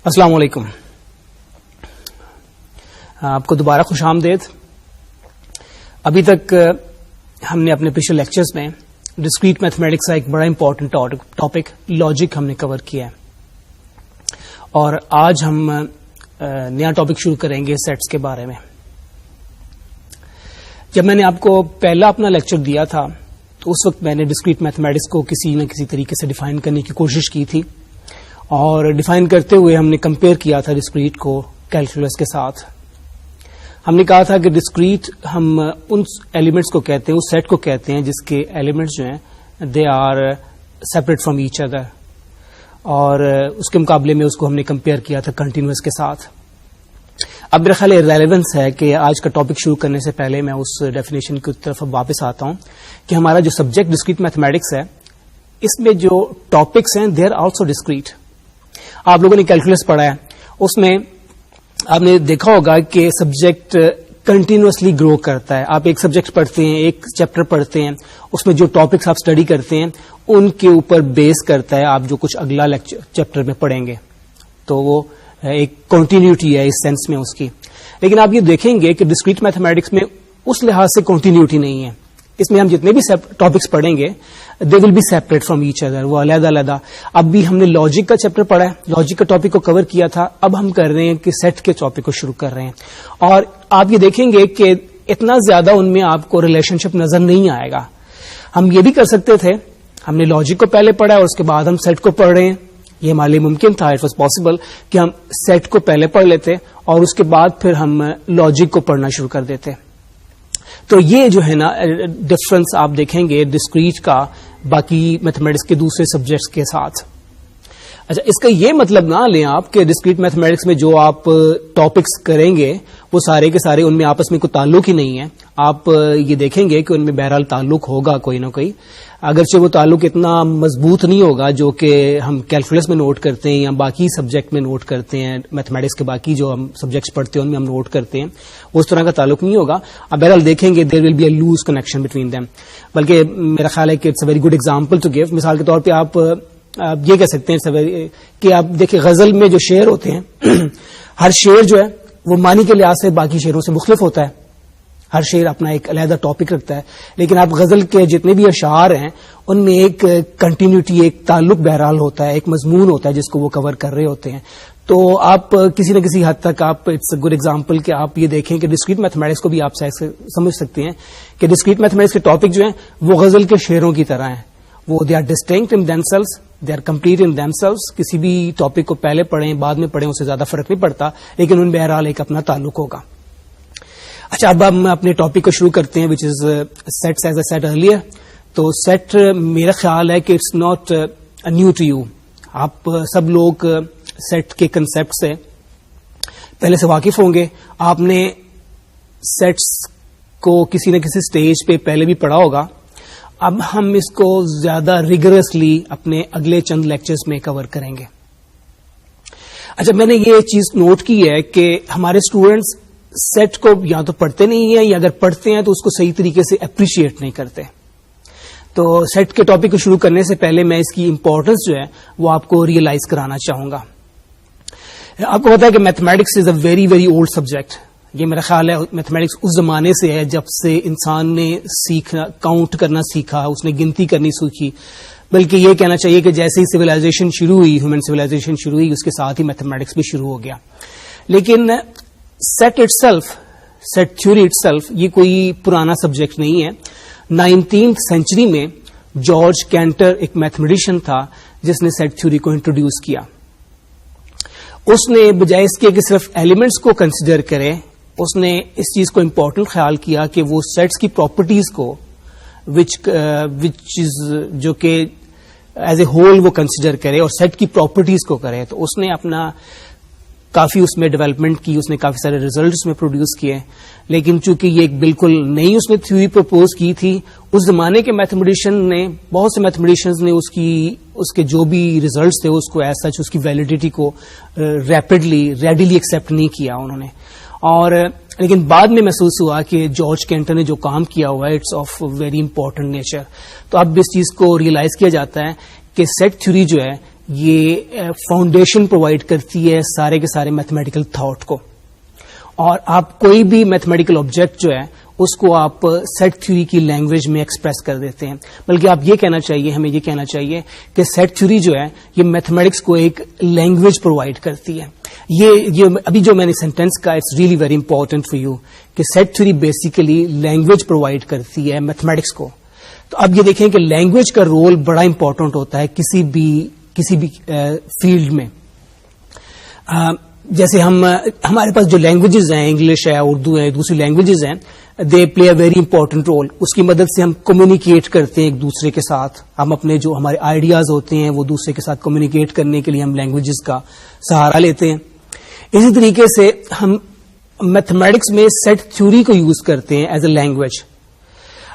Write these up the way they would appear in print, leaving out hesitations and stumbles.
السلام علیکم. آپ کو دوبارہ خوش آمدید. ابھی تک ہم نے اپنے پچھلے لیکچرز میں ڈسکریٹ میتھمیٹکس کا ایک بڑا امپورٹنٹ ٹاپک لاجک ہم نے کور کیا ہے, اور آج ہم نیا ٹاپک شروع کریں گے سیٹس کے بارے میں. جب میں نے آپ کو پہلا اپنا لیکچر دیا تھا تو اس وقت میں نے ڈسکریٹ میتھمیٹکس کو کسی نہ کسی طریقے سے ڈیفائن کرنے کی کوشش کی تھی, اور ڈیفائن کرتے ہوئے ہم نے کمپیئر کیا تھا ڈسکریٹ کو کیلکولس کے ساتھ. ہم نے کہا تھا کہ ڈسکریٹ ہم ان ایلیمنٹس کو کہتے ہیں, اس سیٹ کو کہتے ہیں جس کے ایلیمنٹس جو ہیں they are separate from each other, اور اس کے مقابلے میں اس کو ہم نے کمپیئر کیا تھا کنٹینیوس کے ساتھ. اب میرا خیال ریلیونس ہے کہ آج کا ٹاپک شروع کرنے سے پہلے میں اس ڈیفینیشن کی طرف واپس آتا ہوں کہ ہمارا جو سبجیکٹ ڈسکریٹ میتھمیٹکس ہے اس میں جو ٹاپکس ہیں دے آر آلسو ڈسکریٹ. آپ لوگوں نے کیلکولس پڑھا ہے, اس میں آپ نے دیکھا ہوگا کہ سبجیکٹ کنٹینیوسلی گرو کرتا ہے. آپ ایک سبجیکٹ پڑھتے ہیں, ایک چیپٹر پڑھتے ہیں, اس میں جو ٹاپکس آپ اسٹڈی کرتے ہیں ان کے اوپر بیس کرتا ہے آپ جو کچھ اگلا چیپٹر میں پڑھیں گے, تو وہ ایک کنٹینیوٹی ہے اس سینس میں اس کی. لیکن آپ یہ دیکھیں گے کہ ڈسکریٹ میتھمیٹکس میں اس لحاظ سے کنٹینیوٹی نہیں ہے. اس میں ہم جتنے بھی ٹاپکس پڑھیں گے they will be separate from each other, وہ علیحدہ علیحدہ. اب بھی ہم نے لاجک کا چیپٹر پڑھا ہے, لاجک کا ٹاپک کو کور کیا تھا. اب ہم کر رہے ہیں کہ سیٹ کے ٹاپک کو شروع کر رہے ہیں, اور آپ یہ دیکھیں گے کہ اتنا زیادہ ان میں آپ کو ریلیشن شپ نظر نہیں آئے گا. ہم یہ بھی کر سکتے تھے, ہم نے لاجک کو پہلے پڑھا اور اس کے بعد ہم سیٹ کو پڑھ رہے ہیں. یہ ہمارے لیے ممکن تھا, اٹ واز پاسبل کہ ہم سیٹ کو پہلے پڑھ لیتے اور اس کے بعد پھر ہم لاجک کو پڑھنا شروع کر دیتے. تو یہ جو ہے نا ڈفرنس آپ دیکھیں گے ڈسکریٹ کا باقی میتھمیٹکس کے دوسرے سبجیکٹس کے ساتھ. اچھا, اس کا یہ مطلب نہ لیں آپ کہ ڈسکریٹ میتھمیٹکس میں جو آپ ٹاپکس کریں گے وہ سارے کے سارے ان میں آپس میں کوئی تعلق ہی نہیں ہے. آپ یہ دیکھیں گے کہ ان میں بہرحال تعلق ہوگا کوئی نہ کوئی, اگرچہ وہ تعلق اتنا مضبوط نہیں ہوگا جو کہ ہم کیلکولس میں نوٹ کرتے ہیں یا باقی سبجیکٹ میں نوٹ کرتے ہیں. میتھمیٹکس کے باقی جو ہم سبجیکٹس پڑھتے ہیں ان میں ہم نوٹ کرتے ہیں, اس طرح کا تعلق نہیں ہوگا. اب بہرحال دیکھیں گے there will be a loose connection between them. بلکہ میرا خیال ہے کہ it's a very good example to give. مثال کے طور پہ آپ یہ کہہ سکتے ہیں کہ آپ دیکھیں غزل میں جو شعر ہوتے ہیں ہر شعر جو ہے وہ معنی کے لحاظ سے باقی شعروں سے مختلف ہوتا ہے. ہر شعر اپنا ایک علیحدہ ٹاپک رکھتا ہے, لیکن آپ غزل کے جتنے بھی اشعار ہیں ان میں ایک کنٹینیوٹی, ایک تعلق بہرحال ہوتا ہے, ایک مضمون ہوتا ہے جس کو وہ کور کر رہے ہوتے ہیں. تو آپ کسی نہ کسی حد تک آپ اٹس اے گڈ ایگزامپل کہ آپ یہ دیکھیں کہ ڈسکریٹ میتھمیٹکس کو بھی آپ سمجھ سکتے ہیں کہ ڈسکریٹ میتھمیٹکس کے ٹاپک جو ہیں وہ غزل کے شعروں کی طرح ہیں. وہ they are distinct in themselves, they are complete in themselves. کسی بھی ٹاپک کو پہلے پڑھیں بعد میں پڑھیں اس سے زیادہ فرق نہیں پڑتا, لیکن ان بہرحال ایک اپنا تعلق ہوگا. اچھا, اب ہم اپنے ٹاپک کو شروع کرتے ہیں which is sets as a set earlier. تو سیٹ میرا خیال ہے کہ it's not new to you. آپ سب لوگ سیٹ کے کنسپٹ سے پہلے سے واقف ہوں گے. آپ نے سیٹس کو کسی نہ کسی سٹیج پہ پہلے بھی پڑھا ہوگا. اب ہم اس کو زیادہ ریگرسلی اپنے اگلے چند لیکچرز میں کور کریں گے. اچھا, میں نے یہ چیز نوٹ کی ہے کہ ہمارے اسٹوڈینٹس سیٹ کو یا تو پڑھتے نہیں ہیں یا اگر پڑھتے ہیں تو اس کو صحیح طریقے سے اپریشیٹ نہیں کرتے. تو سیٹ کے ٹاپک کو شروع کرنے سے پہلے میں اس کی امپورٹنس جو ہے وہ آپ کو ریئلائز کرانا چاہوں گا. آپ کو پتا ہے کہ mathematics is a very very old subject. یہ میرا خیال ہے میتھمیٹکس اس زمانے سے ہے جب سے انسان نے سیکھنا, کاؤنٹ کرنا سیکھا, اس نے گنتی کرنی سیکھی. بلکہ یہ کہنا چاہیے کہ جیسے ہی سویلائزیشن شروع ہوئی, ہیومن سویلائزیشن شروع ہوئی, اس کے ساتھ ہی میتھمیٹکس بھی شروع ہو گیا. لیکن set itself, set theory itself یہ کوئی پرانا سبجیکٹ نہیں ہے. 19th سینچری میں جارج کینٹر ایک میتھمیٹیشین تھا جس نے سیٹ تھیوری کو انٹروڈیوس کیا. اس نے بجائے اس کے کہ صرف ایلیمنٹس کو کنسیڈر کرے, اس نے اس چیز کو امپورٹنٹ خیال کیا کہ وہ سیٹس کی پراپرٹیز کو جو کہ ایز اے ہول وہ کنسیڈر کرے اور سیٹ کی پراپرٹیز کو کرے. تو اس نے اپنا کافی اس میں ڈیولپمنٹ کی, اس نے کافی سارے ریزلٹس میں پروڈیوس کیے. لیکن چونکہ یہ ایک بالکل نئی اس نے تھیوری پرپوز کی تھی, اس زمانے کے میتھمیٹیشین نے, بہت سے میتھمیٹیشینز نے اس کے جو بھی ریزلٹس تھے اس کو ایز سچ اس کی ویلیڈیٹی کو ریڈیلی ایکسپٹ نہیں کیا انہوں نے. اور لیکن بعد میں محسوس ہوا کہ جارج کینٹر نے جو کام کیا ہوا ہے it's of very important nature. تو اب اس چیز کو ریئلائز کیا جاتا ہے کہ سیٹ تھیوری جو ہے یہ فاؤنڈیشن پرووائڈ کرتی ہے سارے کے سارے میتھمیٹیکل تھاٹ کو. اور آپ کوئی بھی میتھمیٹیکل آبجیکٹ جو ہے اس کو آپ سیٹ تھیوری کی لینگویج میں ایکسپریس کر دیتے ہیں. بلکہ آپ یہ کہنا چاہیے, ہمیں یہ کہنا چاہیے کہ سیٹ تھیوری جو ہے یہ میتھمیٹکس کو ایک لینگویج پرووائڈ کرتی ہے. یہ ابھی جو میں نے سینٹینس کا, it's really very important for you, کہ set theory basically language provide کرتی ہے میتھمیٹکس کو. تو اب یہ دیکھیں کہ لینگویج کا رول بڑا امپورٹنٹ ہوتا ہے کسی بھی فیلڈ میں. جیسے ہمارے پاس جو لینگویجز ہیں, انگلش ہے, اردو ہے, دوسری لینگویجز ہیں, دے پلے اے ویری امپورٹنٹ رول. اس کی مدد سے ہم کمیونیکیٹ کرتے ہیں ایک دوسرے کے ساتھ. ہم اپنے جو ہمارے آئیڈیاز ہوتے ہیں وہ دوسرے کے ساتھ کمیونیکیٹ کرنے کے لیے ہم لینگویجز کا سہارا لیتے ہیں. اسی طریقے سے ہم میتھمیٹکس میں سیٹ تھیوری کو یوز کرتے ہیں ایز اے لینگویج.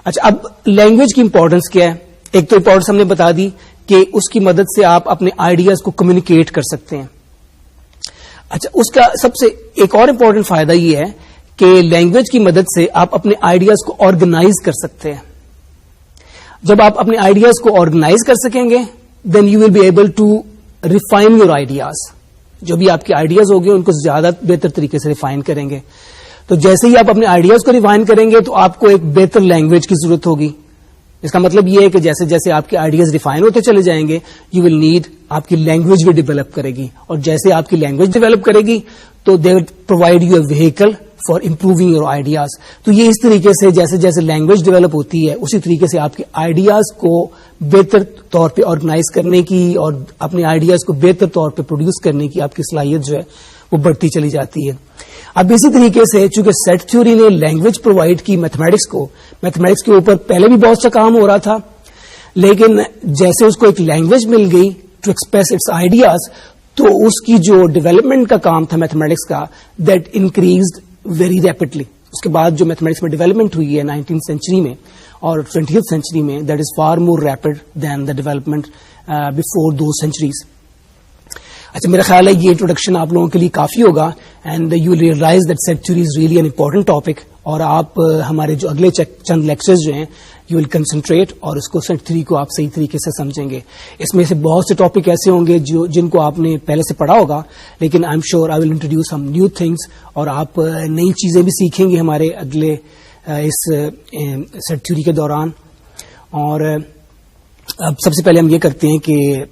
اچھا, اب لینگویج کی امپورٹنس کیا ہے؟ ایک تو امپورٹنس ہم نے بتا دی کہ اس کی مدد سے آپ اپنے آئیڈیاز کو کمیونیکیٹ کر سکتے ہیں. اچھا, اس کا سب سے ایک اور امپورٹنٹ فائدہ یہ ہے کہ لینگویج کی مدد سے آپ اپنے آئیڈیاز کو آرگنائز کر سکتے ہیں. جب آپ اپنے آئیڈیاز کو آرگنائز کر سکیں گے then you will be able to refine your ideas. جو بھی آپ کے آئیڈیاز ہوں گے ان کو زیادہ بہتر طریقے سے ریفائن کریں گے. تو جیسے ہی آپ اپنے آئیڈیاز کو ریفائن کریں گے تو آپ کو ایک بہتر لینگویج کی ضرورت ہوگی. اس کا مطلب یہ ہے کہ جیسے جیسے آپ کے آئیڈیاز ریفائن ہوتے چلے جائیں گے یو ول نیڈ, آپ کی لینگویج بھی ڈیولپ کرے گی. اور جیسے آپ کی لینگویج ڈیولپ کرے گی تو they will provide you a vehicle for improving your ideas. تو یہ اس طریقے سے جیسے جیسے لینگویج ڈیولپ ہوتی ہے اسی طریقے سے آپ کے آئیڈیاز کو بہتر طور پہ آرگنائز کرنے کی اور اپنے آئیڈیاز کو بہتر طور پہ پروڈیوس کرنے کی آپ کی صلاحیت جو ہے وہ بڑھتی چلی جاتی ہے. اب اسی طریقے سے چونکہ سیٹ تھیوری نے لینگویج پرووائڈ کی میتھمیٹکس کو, میتھمیٹکس کے اوپر پہلے بھی بہت سا کام ہو رہا تھا, لیکن جیسے اس کو ایک لینگویج مل گئی ٹو ایکسپریس اٹس آئیڈیاز تو اس کی جو ڈیولپمنٹ کا کام تھا میتھمیٹکس کا دیٹ انکریزڈ ویری ریپڈلی. اس کے بعد جو میتھمیٹکس میں ڈیولپمنٹ ہوئی ہے 19th سینچری میں اور 20th سینچری میں, that is far more rapid than the development before those centuries. اچھا, میرا خیال ہے یہ انٹروڈکشن آپ لوگوں کے لیے کافی ہوگا and you will realize that set theory is really an important topic. اور آپ ہمارے جو اگلے چند لیکچرز جو ہیں یو ول کنسنٹریٹ اور اس کو سیٹ تھیوری کو آپ صحیح طریقے سے سمجھیں گے. اس میں سے بہت سے ٹاپک ایسے ہوں گے جن کو آپ نے پہلے سے پڑھا ہوگا, لیکن آئی am sure I will introduce some new things اور آپ نئی چیزیں بھی سیکھیں گے ہمارے اگلے اس سیٹ تھیوری کے دوران. اور اب سب سے پہلے ہم یہ کرتے ہیں کہ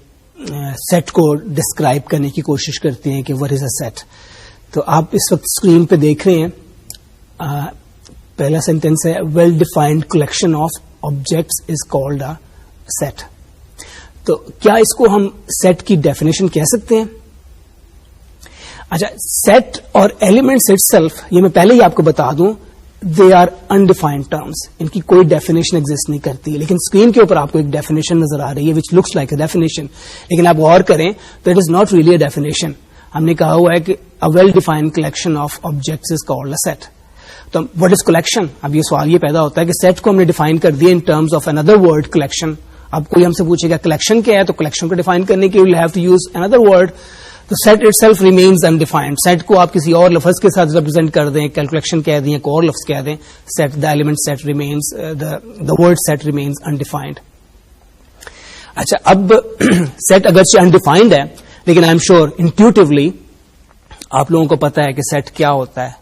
سیٹ کو ڈسکرائب کرنے کی کوشش کرتے ہیں کہ وٹ از اے سیٹ. تو آپ اس وقت اسکرین پہ دیکھ رہے ہیں, پہلا سینٹینس ہے well defined collection of objects is called a set. تو کیا اس کو ہم سیٹ کی ڈیفینیشن کہہ سکتے ہیں؟ اچھا, سیٹ اور ایلیمنٹس اٹ سیلف, یہ میں پہلے ہی آپ کو بتا دوں, دے آر انڈیفائنڈ ٹرمس, ان کی کوئی ڈیفینیشن ایگزسٹ نہیں کرتی. لیکن اسکرین کے اوپر آپ کو ایک ڈیفینیشن نظر آ رہی ہے which looks like a definition, لیکن آپ غور کریں تو it is not really a definition. ہم نے کہا ہوا ہے کہ a well defined collection of objects is called a set. تو وٹ از کلیکشن؟ اب یہ سوال یہ پیدا ہوتا ہے کہ سیٹ کو ہم نے ڈیفائن کر دیا in terms of another word collection. اب کوئی ہم سے پوچھے گا کلیکشن کیا ہے, تو کلیکشن کو ڈیفائن کرنے کے لیے we'll have to use under word. تو set itself remains undefined. Set کو آپ کسی اور لفظ کے ساتھ ریپرزینٹ کر دیں, کیلکولیشن کہہ دیں, کوئی اور لفظ کہہ دیں, set the element set remains, the word set remains undefined. اچھا, اب سیٹ اگرچہ انڈیفائنڈ ہے لیکن آئی ایم شیور انٹیوٹیولی آپ لوگوں کو پتا ہے کہ سیٹ کیا ہوتا ہے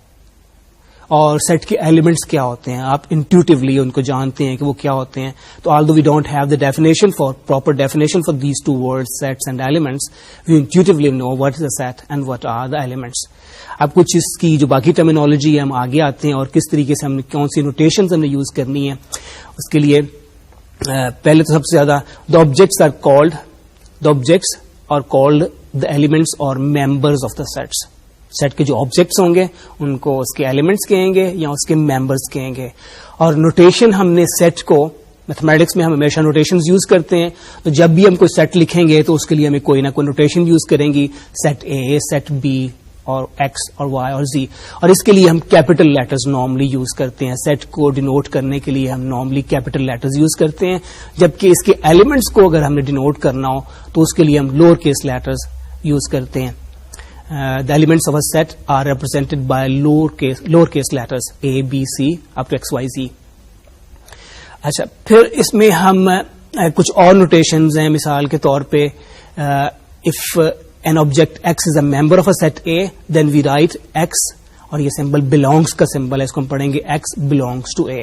اور سیٹ کے ایلیمنٹس کیا ہوتے ہیں. آپ انٹیوٹیولی ان کو جانتے ہیں کہ وہ کیا ہوتے ہیں. تو although we don't have the definition for proper definition for these two words, sets and elements, we intuitively know what is a set and what are the elements. اب کچھ اس کی جو باقی ٹرمینالوجی ہے ہم آگے آتے ہیں اور کس طریقے سے ہم نے کون سی نوٹیشنز ہم نے یوز کرنی ہے. اس کے لیے پہلے تو سب سے زیادہ the objects are called the elements or members of the sets. Set کے جو آبجیکٹس ہوں گے ان کو اس کے ایلیمنٹس کہیں گے یا اس کے ممبرس کہیں گے. اور نوٹیشن ہم نے سیٹ کو, میتھمیٹکس میں ہم ہمیشہ نوٹیشنز یوز کرتے ہیں, تو جب بھی ہم کوئی سیٹ لکھیں گے تو اس کے لیے ہمیں کوئی نہ کوئی نوٹیشن یوز کریں گی, سیٹ اے, سیٹ بی اور ایکس اور وائی اور زی. اور اس کے لیے ہم کیپٹل لیٹرز نارملی یوز کرتے ہیں. سیٹ کو ڈینوٹ کرنے کے لیے ہم نارملی کیپٹل لیٹرز یوز کرتے ہیں, جبکہ اس کے ایلیمنٹس کو اگر ہم نے ڈینوٹ کرنا ہو تو اس کے لیے ہم لوور کیس لیٹرز یوز کرتے ہیں. The elements of a set are represented by lowercase letters A, B, C up to X, Y, Z. اچھا, پھر اس میں ہم کچھ اور نوٹیشنز ہیں. مثال کے طور پہ if an object X is a member of a set A, then we write X, اور یہ سمبل belongs کا سمبل ہے, اس کو ہم پڑھیں گے X belongs to A,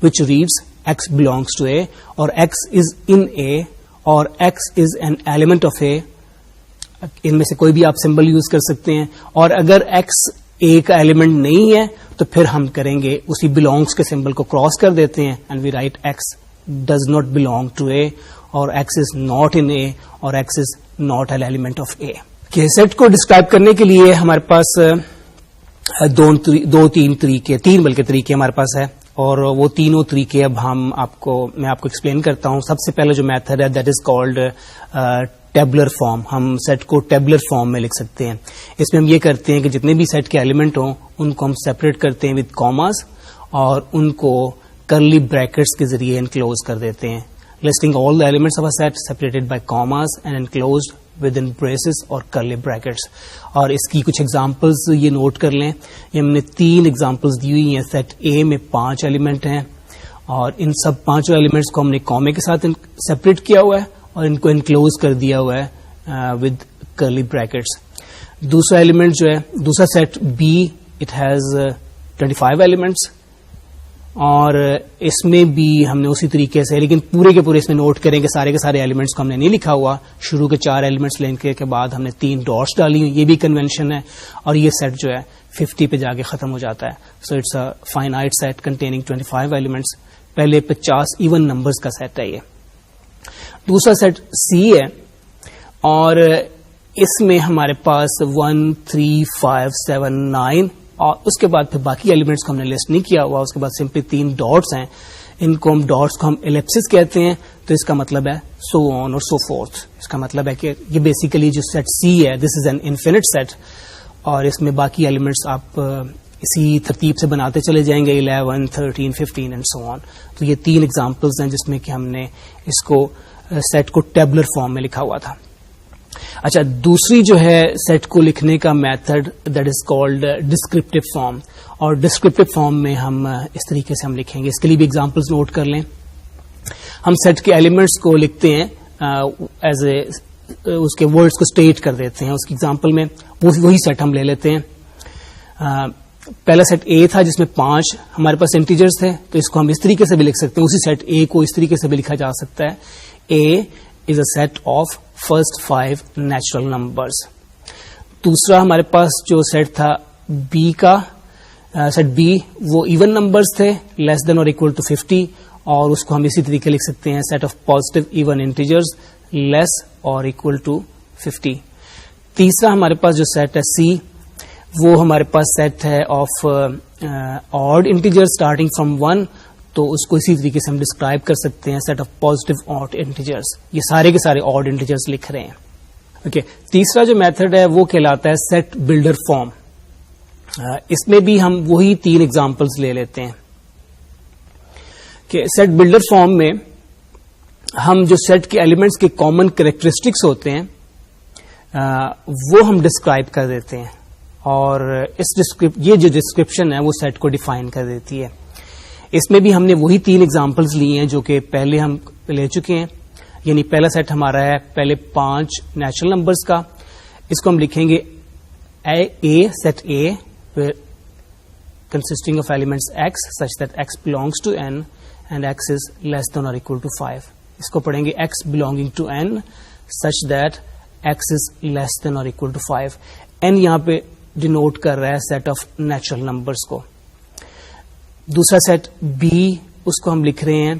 which reads X belongs to A, اور X is in A, اور X is an element of A. ان میں سے کوئی بھی آپ سمبل یوز کر سکتے ہیں, اور اگر X A کا ایلیمنٹ نہیں ہے تو پھر ہم کریں گے اسی belongs کے سمبل کو کراس کر دیتے ہیں, and we write X does not belong to A, اور X is not in A, اور X is not an element of A. کہ سیٹ کو ڈسکرائب کرنے کے لیے ہمارے پاس تین طریقے ہمارے پاس ہے, اور وہ تینوں طریقے اب میں آپ کو ایکسپلین کرتا ہوں. سب سے پہلے جو میتھڈ ہے that is called tabular form. ہم سیٹ کو ٹیبلر فارم میں لکھ سکتے ہیں. اس میں ہم یہ کرتے ہیں کہ جتنے بھی سیٹ کے ایلیمنٹ ہوں ان کو ہم سیپریٹ کرتے ہیں وتھ کاماز, اور ان کو کرلی بریکٹس کے ذریعے انکلوز کر دیتے ہیں. Listing all the elements of a set separated by commas and enclosed within braces اور کرلی بریکٹس. اور اس کی کچھ ایگزامپلز یہ نوٹ کر لیں. یہ ہم نے 3 ایگزامپلز دی ہوئی ہیں. سیٹ اے میں 5 ایلیمنٹ ہیں, اور ان سب 5 ایلیمنٹس کو ہم نے کامے کے ساتھ سیپریٹ کیا ہوا ہے اور ان کو انکلوز کر دیا ہوا ہے ود کرلی بریکٹس. دوسرا ایلیمنٹ جو ہے, دوسرا set B, it has 25 elements, اور اس میں بھی ہم نے اسی طریقے سے, لیکن پورے کے پورے اس میں نوٹ کریں کہ سارے کے سارے ایلیمنٹس کو ہم نے نہیں لکھا ہوا. شروع کے 4 ایلیمنٹس لینے کے بعد ہم نے 3 ڈاٹس ڈالی ہوئی, یہ بھی کنونشن ہے, اور یہ سیٹ جو ہے 50 پہ جا کے ختم ہو جاتا ہے. So it's a finite set containing 25 elements. پہلے 50 ایون نمبرز کا سیٹ ہے یہ. دوسرا سیٹ سی ہے, اور اس میں ہمارے پاس 1 3 5 7 9, اور اس کے بعد پھر باقی ایلیمنٹس کو ہم نے لسٹ نہیں کیا ہوا. اس کے بعد سمپلی 3 ڈاٹس ہیں, ان کو ہم ڈاٹس کو ہم ایلپسس کہتے ہیں. تو اس کا مطلب ہے سو آن اور سو فورتھ. اس کا مطلب ہے کہ یہ بیسیکلی جو سیٹ سی ہے دس از این انفینٹ سیٹ, اور اس میں باقی ایلیمنٹس آپ اسی ترتیب سے بناتے چلے جائیں گے 11 13 15 اینڈ سو آن. تو یہ 3 ایگزامپلز ہیں جس میں کہ ہم نے اس کو سیٹ کو ٹیبلر فارم میں لکھا ہوا تھا. اچھا, دوسری جو ہے سیٹ کو لکھنے کا method that is called descriptive form, اور ڈسکرپٹیو فارم میں ہم اس طریقے سے ہم لکھیں گے. اس کے لیے بھی ایگزامپلز نوٹ کر لیں. ہم سیٹ کے ایلیمنٹس کو لکھتے ہیں ایز اے, اس کے ورڈز کو اسٹیٹ کر دیتے ہیں. اس کی ایگزامپل میں وہی سیٹ ہم لے لیتے ہیں. پہلا سیٹ اے تھا جس میں 5 ہمارے پاس انٹیجرز تھے, تو اس کو ہم اس طریقے سے بھی لکھ سکتے ہیں. اسی سیٹ اے کو اس طریقے سے بھی لکھا جا سکتا ہے. اے is a set of first 5 natural numbers. دوسرا ہمارے پاس جو سیٹ تھا بی کا, سیٹ بی, وہ ایون نمبرز تھے لیس دین اور اکول ٹو 50, اور اس کو ہم اسی طریقے لکھ سکتے ہیں set of positive even integers less اور اکول ٹو 50. تیسرا ہمارے پاس جو سیٹ ہے سی, وہ ہمارے پاس سیٹ ہے of odd integer starting from 1, تو اس کو اسی طریقے سے ہم ڈسکرائب کر سکتے ہیں set of positive odd integers. یہ سارے کے سارے آڈ انٹیجرز لکھ رہے ہیں. اوکے, تیسرا جو میتھڈ ہے وہ کہلاتا ہے سیٹ بلڈر فارم. اس میں بھی ہم وہی 3 ایگزامپلز لے لیتے ہیں کہ سیٹ بلڈر فارم میں ہم جو سیٹ کے ایلیمنٹس کے کامن کریکٹرسٹکس ہوتے ہیں وہ ہم ڈسکرائب کر دیتے ہیں, اور یہ جو ڈسکرپشن ہے وہ سیٹ کو ڈیفائن کر دیتی ہے. اس میں بھی ہم نے وہی 3 ایگزامپلز لی ہیں جو کہ پہلے ہم لے چکے ہیں. یعنی پہلا سیٹ ہمارا ہے پہلے 5 نیچرل نمبرز کا. اس کو ہم لکھیں گے A, set A consisting of elements x such that x belongs to n and x is less than or equal to 5. اس کو پڑھیں گے x belonging to n such that x is less than or equal to 5. n یہاں پہ denote کر رہا ہے set of natural numbers کو. دوسرا سیٹ بی, اس کو ہم لکھ رہے ہیں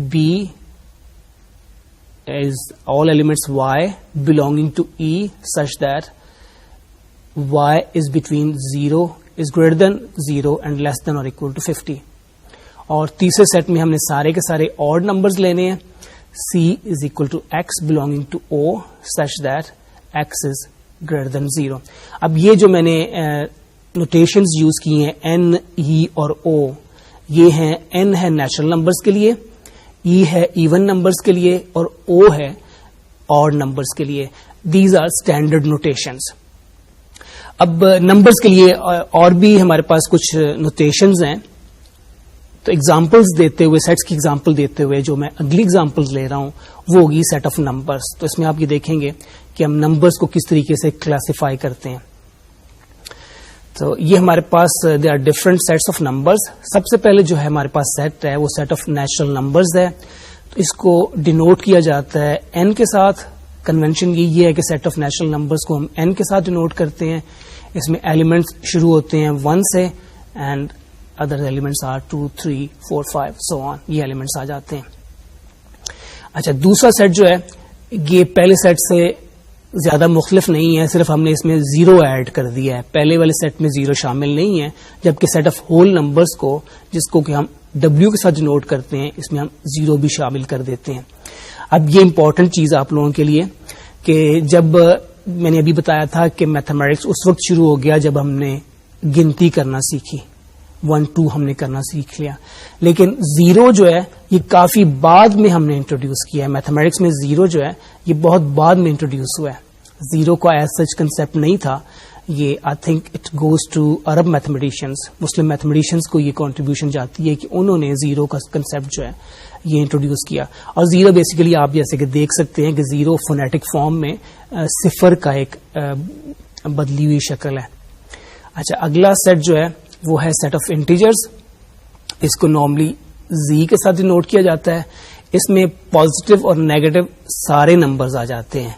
be is all elements y belonging to e such that y is between 0 is greater than 0 and less than or equal to 50. اور تیسرے سیٹ میں ہم نے سارے کے سارے آڈ نمبرز لینے ہیں. c is equal to x belonging to o such that x is greater than 0. اب یہ جو میں نے نوٹیشنز یوز کی ہیں n, e اور o, یہ ہیں n ہے نیچرل نمبرز کے لیے, e ہے ایون نمبرز کے لیے, اور o ہے آڈ نمبرز کے لیے. These are standard notations. اب نمبرز کے لیے اور بھی ہمارے پاس کچھ نوٹیشنز ہیں. تو ایگزامپلز دیتے ہوئے, سیٹس کی ایگزامپل دیتے ہوئے جو میں اگلی ایگزامپلز لے رہا ہوں وہ ہوگی سیٹ آف نمبرز. تو اس میں آپ یہ دیکھیں گے کہ ہم نمبرز کو کس طریقے سے کلاسیفائی کرتے ہیں. تو یہ ہمارے پاس they are different sets of numbers. سب سے پہلے جو ہے ہمارے پاس سیٹ ہے وہ سیٹ آف نیچرل نمبرز ہے. تو اس کو ڈینوٹ کیا جاتا ہے n کے ساتھ. کنونشن یہ ہے کہ سیٹ آف نیچرل نمبرز کو ہم n کے ساتھ ڈینوٹ کرتے ہیں. اس میں ایلیمنٹس شروع ہوتے ہیں 1 سے اینڈ ادر ایلیمنٹس آر 2 3 4 5 سو آن. یہ ایلیمنٹس آ جاتے ہیں. اچھا دوسرا سیٹ جو ہے یہ پہلے سیٹ سے زیادہ مختلف نہیں ہے, صرف ہم نے اس میں 0 ایڈ کر دیا ہے. پہلے والے سیٹ میں 0 شامل نہیں ہے, جبکہ سیٹ آف ہول نمبرز کو جس کو کہ ہم W کے ساتھ نوٹ کرتے ہیں اس میں ہم 0 بھی شامل کر دیتے ہیں. اب یہ امپورٹنٹ چیز آپ لوگوں کے لیے کہ جب میں نے ابھی بتایا تھا کہ میتھمیٹکس اس وقت شروع ہو گیا جب ہم نے گنتی کرنا سیکھی, 1 2 ہم نے کرنا سیکھ لیا, لیکن 0 جو ہے یہ کافی بعد میں ہم نے انٹروڈیوس کیا ہے. میتھمیٹکس میں 0 جو ہے یہ بہت بعد میں انٹروڈیوس ہوا ہے. 0 کا ایز سچ کنسپٹ نہیں تھا. یہ I think it goes to Arab mathematicians, Muslim mathematicians کو یہ کنٹریبیوشن جاتی ہے کہ انہوں نے 0 کا کنسپٹ جو ہے یہ انٹروڈیوس کیا. اور 0 بیسیکلی آپ جیسے کہ دیکھ سکتے ہیں کہ 0 فونیٹک فارم میں صفر کا ایک بدلی ہوئی شکل ہے. اچھا اگلا سیٹ جو ہے وہ ہے سیٹ آف انٹیجرز. اس کو نارملی Z کے ساتھ نوٹ کیا جاتا ہے. اس میں پازیٹیو اور نیگیٹو سارے نمبرز آ جاتے ہیں.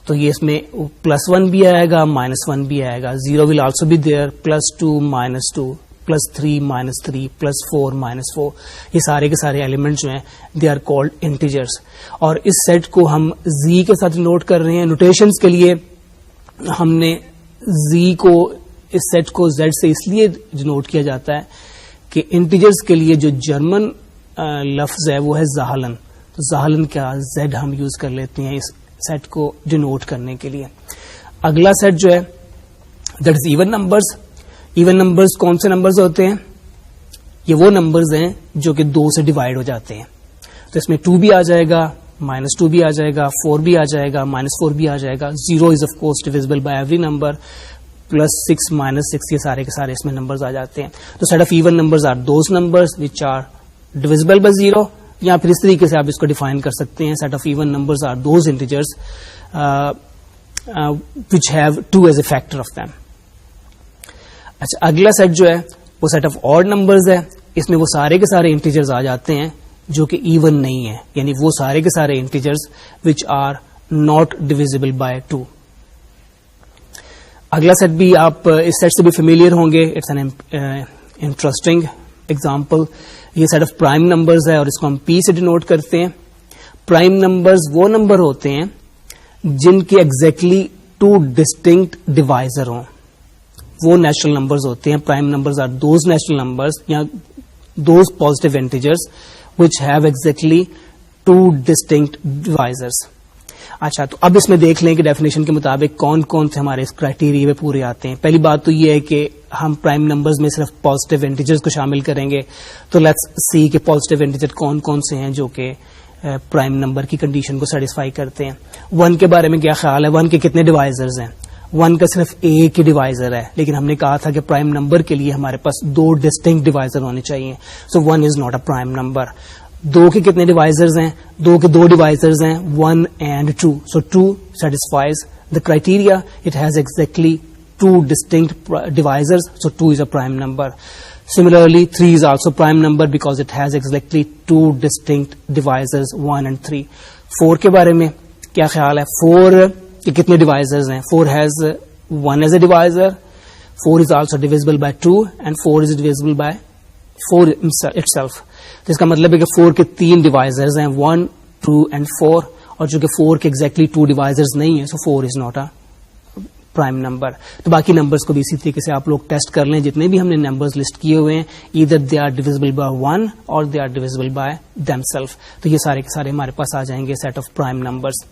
تو یہ اس میں +1 بھی آئے گا, -1 بھی آئے گا. 0 ول آلسو بی دیئر, +2 -2, +3 -3, +4 -4. یہ سارے کے سارے ایلیمنٹ جو ہیں دے آر کالڈ انٹیجرز. اور اس سیٹ کو ہم Z کے ساتھ نوٹ کر رہے ہیں. نوٹیشنز کے لیے ہم نے Z کو اس سیٹ کو Z سے اس لیے ڈینوٹ کیا جاتا ہے کہ انٹیجرز کے لیے جو جرمن لفظ ہے وہ ہے زہلن. تو زہلن کا Z ہم یوز کر لیتے ہیں اس سیٹ کو ڈینوٹ کرنے کے لیے. اگلا سیٹ جو ہے that is even numbers. Even numbers کون سے نمبرز ہوتے ہیں؟ یہ وہ نمبرز ہیں جو کہ 2 سے ڈیوائڈ ہو جاتے ہیں. تو اس میں 2 بھی آ جائے گا, -2 بھی آ جائے گا, 4 بھی آ جائے گا, -4 بھی آ جائے گا. 0 is of course divisible by every number, +6 -6 یہ سارے کے سارے اس میں نمبرز آ جاتے ہیں. تو set of even numbers are those numbers which are divisible by 0, یا پھر اس طریقے سے آپ اس کو ڈیفائن کر سکتے ہیں. Set of even numbers are those integers which have 2 as a factor of them. اچھا اگلا سیٹ جو ہے وہ سیٹ آف آڈ نمبرز ہے. اس میں وہ سارے کے سارے انٹیجرز آ جاتے ہیں جو کہ ایون نہیں ہے, یعنی وہ سارے کے سارے integers which are not divisible by 2. اگلا سیٹ بھی آپ اس سیٹ سے بھی فیملیئر ہوں گے. It's an interesting example. یہ سیٹ آف پرائم نمبرز ہے اور اس کو ہم P سے ڈینوٹ کرتے ہیں. پرائم نمبرز وہ نمبر ہوتے ہیں جن کے ایگزیکٹلی 2 ڈسٹنکٹ ڈیوائزر ہوں. وہ نیچرل نمبرز ہوتے ہیں. Prime numbers are those natural numbers یا those positive integers which have exactly 2 distinct divisors. اچھا تو اب اس میں دیکھ لیں کہ ڈیفینیشن کے مطابق کون کون سے ہمارے اس کرائٹیریا میں پورے آتے ہیں. پہلی بات تو یہ ہے کہ ہم پرائم نمبرز میں صرف پازیٹیو انٹیجرز کو شامل کریں گے. تو لیٹس سی کہ پازیٹیو انٹیجر کون کون سے ہیں جو کہ پرائم نمبر کی کنڈیشن کو سیٹسفائی کرتے ہیں. 1 کے بارے میں کیا خیال ہے؟ 1 کے کتنے ڈیوائزرز ہیں؟ 1 کا صرف ایک ہی ڈیوائزر ہے, لیکن ہم نے کہا تھا کہ پرائم نمبر کے لیے ہمارے پاس 2 ڈسٹنکٹ ڈیوائزر ہونے چاہیے. سو 1 از ناٹ اے پرائم نمبر. 2 کے کتنے ڈیوائزرز ہیں؟ 2 کے 2 ڈیوائزرز ہیں, 1 and 2. So 2 satisfies the criteria. It has exactly 2 distinct divisors, so 2 is a prime number. Similarly, 3 is also prime number because it has exactly 2 distinct divisors, 1 and 3. 4 کے بارے میں کیا خیال ہے؟ 4 کے کتنے ڈیوائزرز ہیں؟ 4 has 1 as a divisor, 4 is also divisible by 2 and 4 is divisible by 4 itself. تو اس کا مطلب ہے کہ 4 کے 3 ڈیوائزرز ہیں, 1, 2 and 4, اور جو کہ 4 کے ایگزیکٹلی 2 ڈیوائزرز نہیں ہیں, سو 4 از ناٹ اے پرائم نمبر. تو باقی نمبرز کو بھی اسی طریقے سے آپ لوگ ٹیسٹ کر لیں. جتنے بھی ہم نے نمبرز لسٹ کیے ہوئے ہیں, either they are divisible by 1 اور they are divisible by themselves. تو یہ سارے کے سارے ہمارے پاس آ جائیں گے سیٹ آف پرائم نمبرز.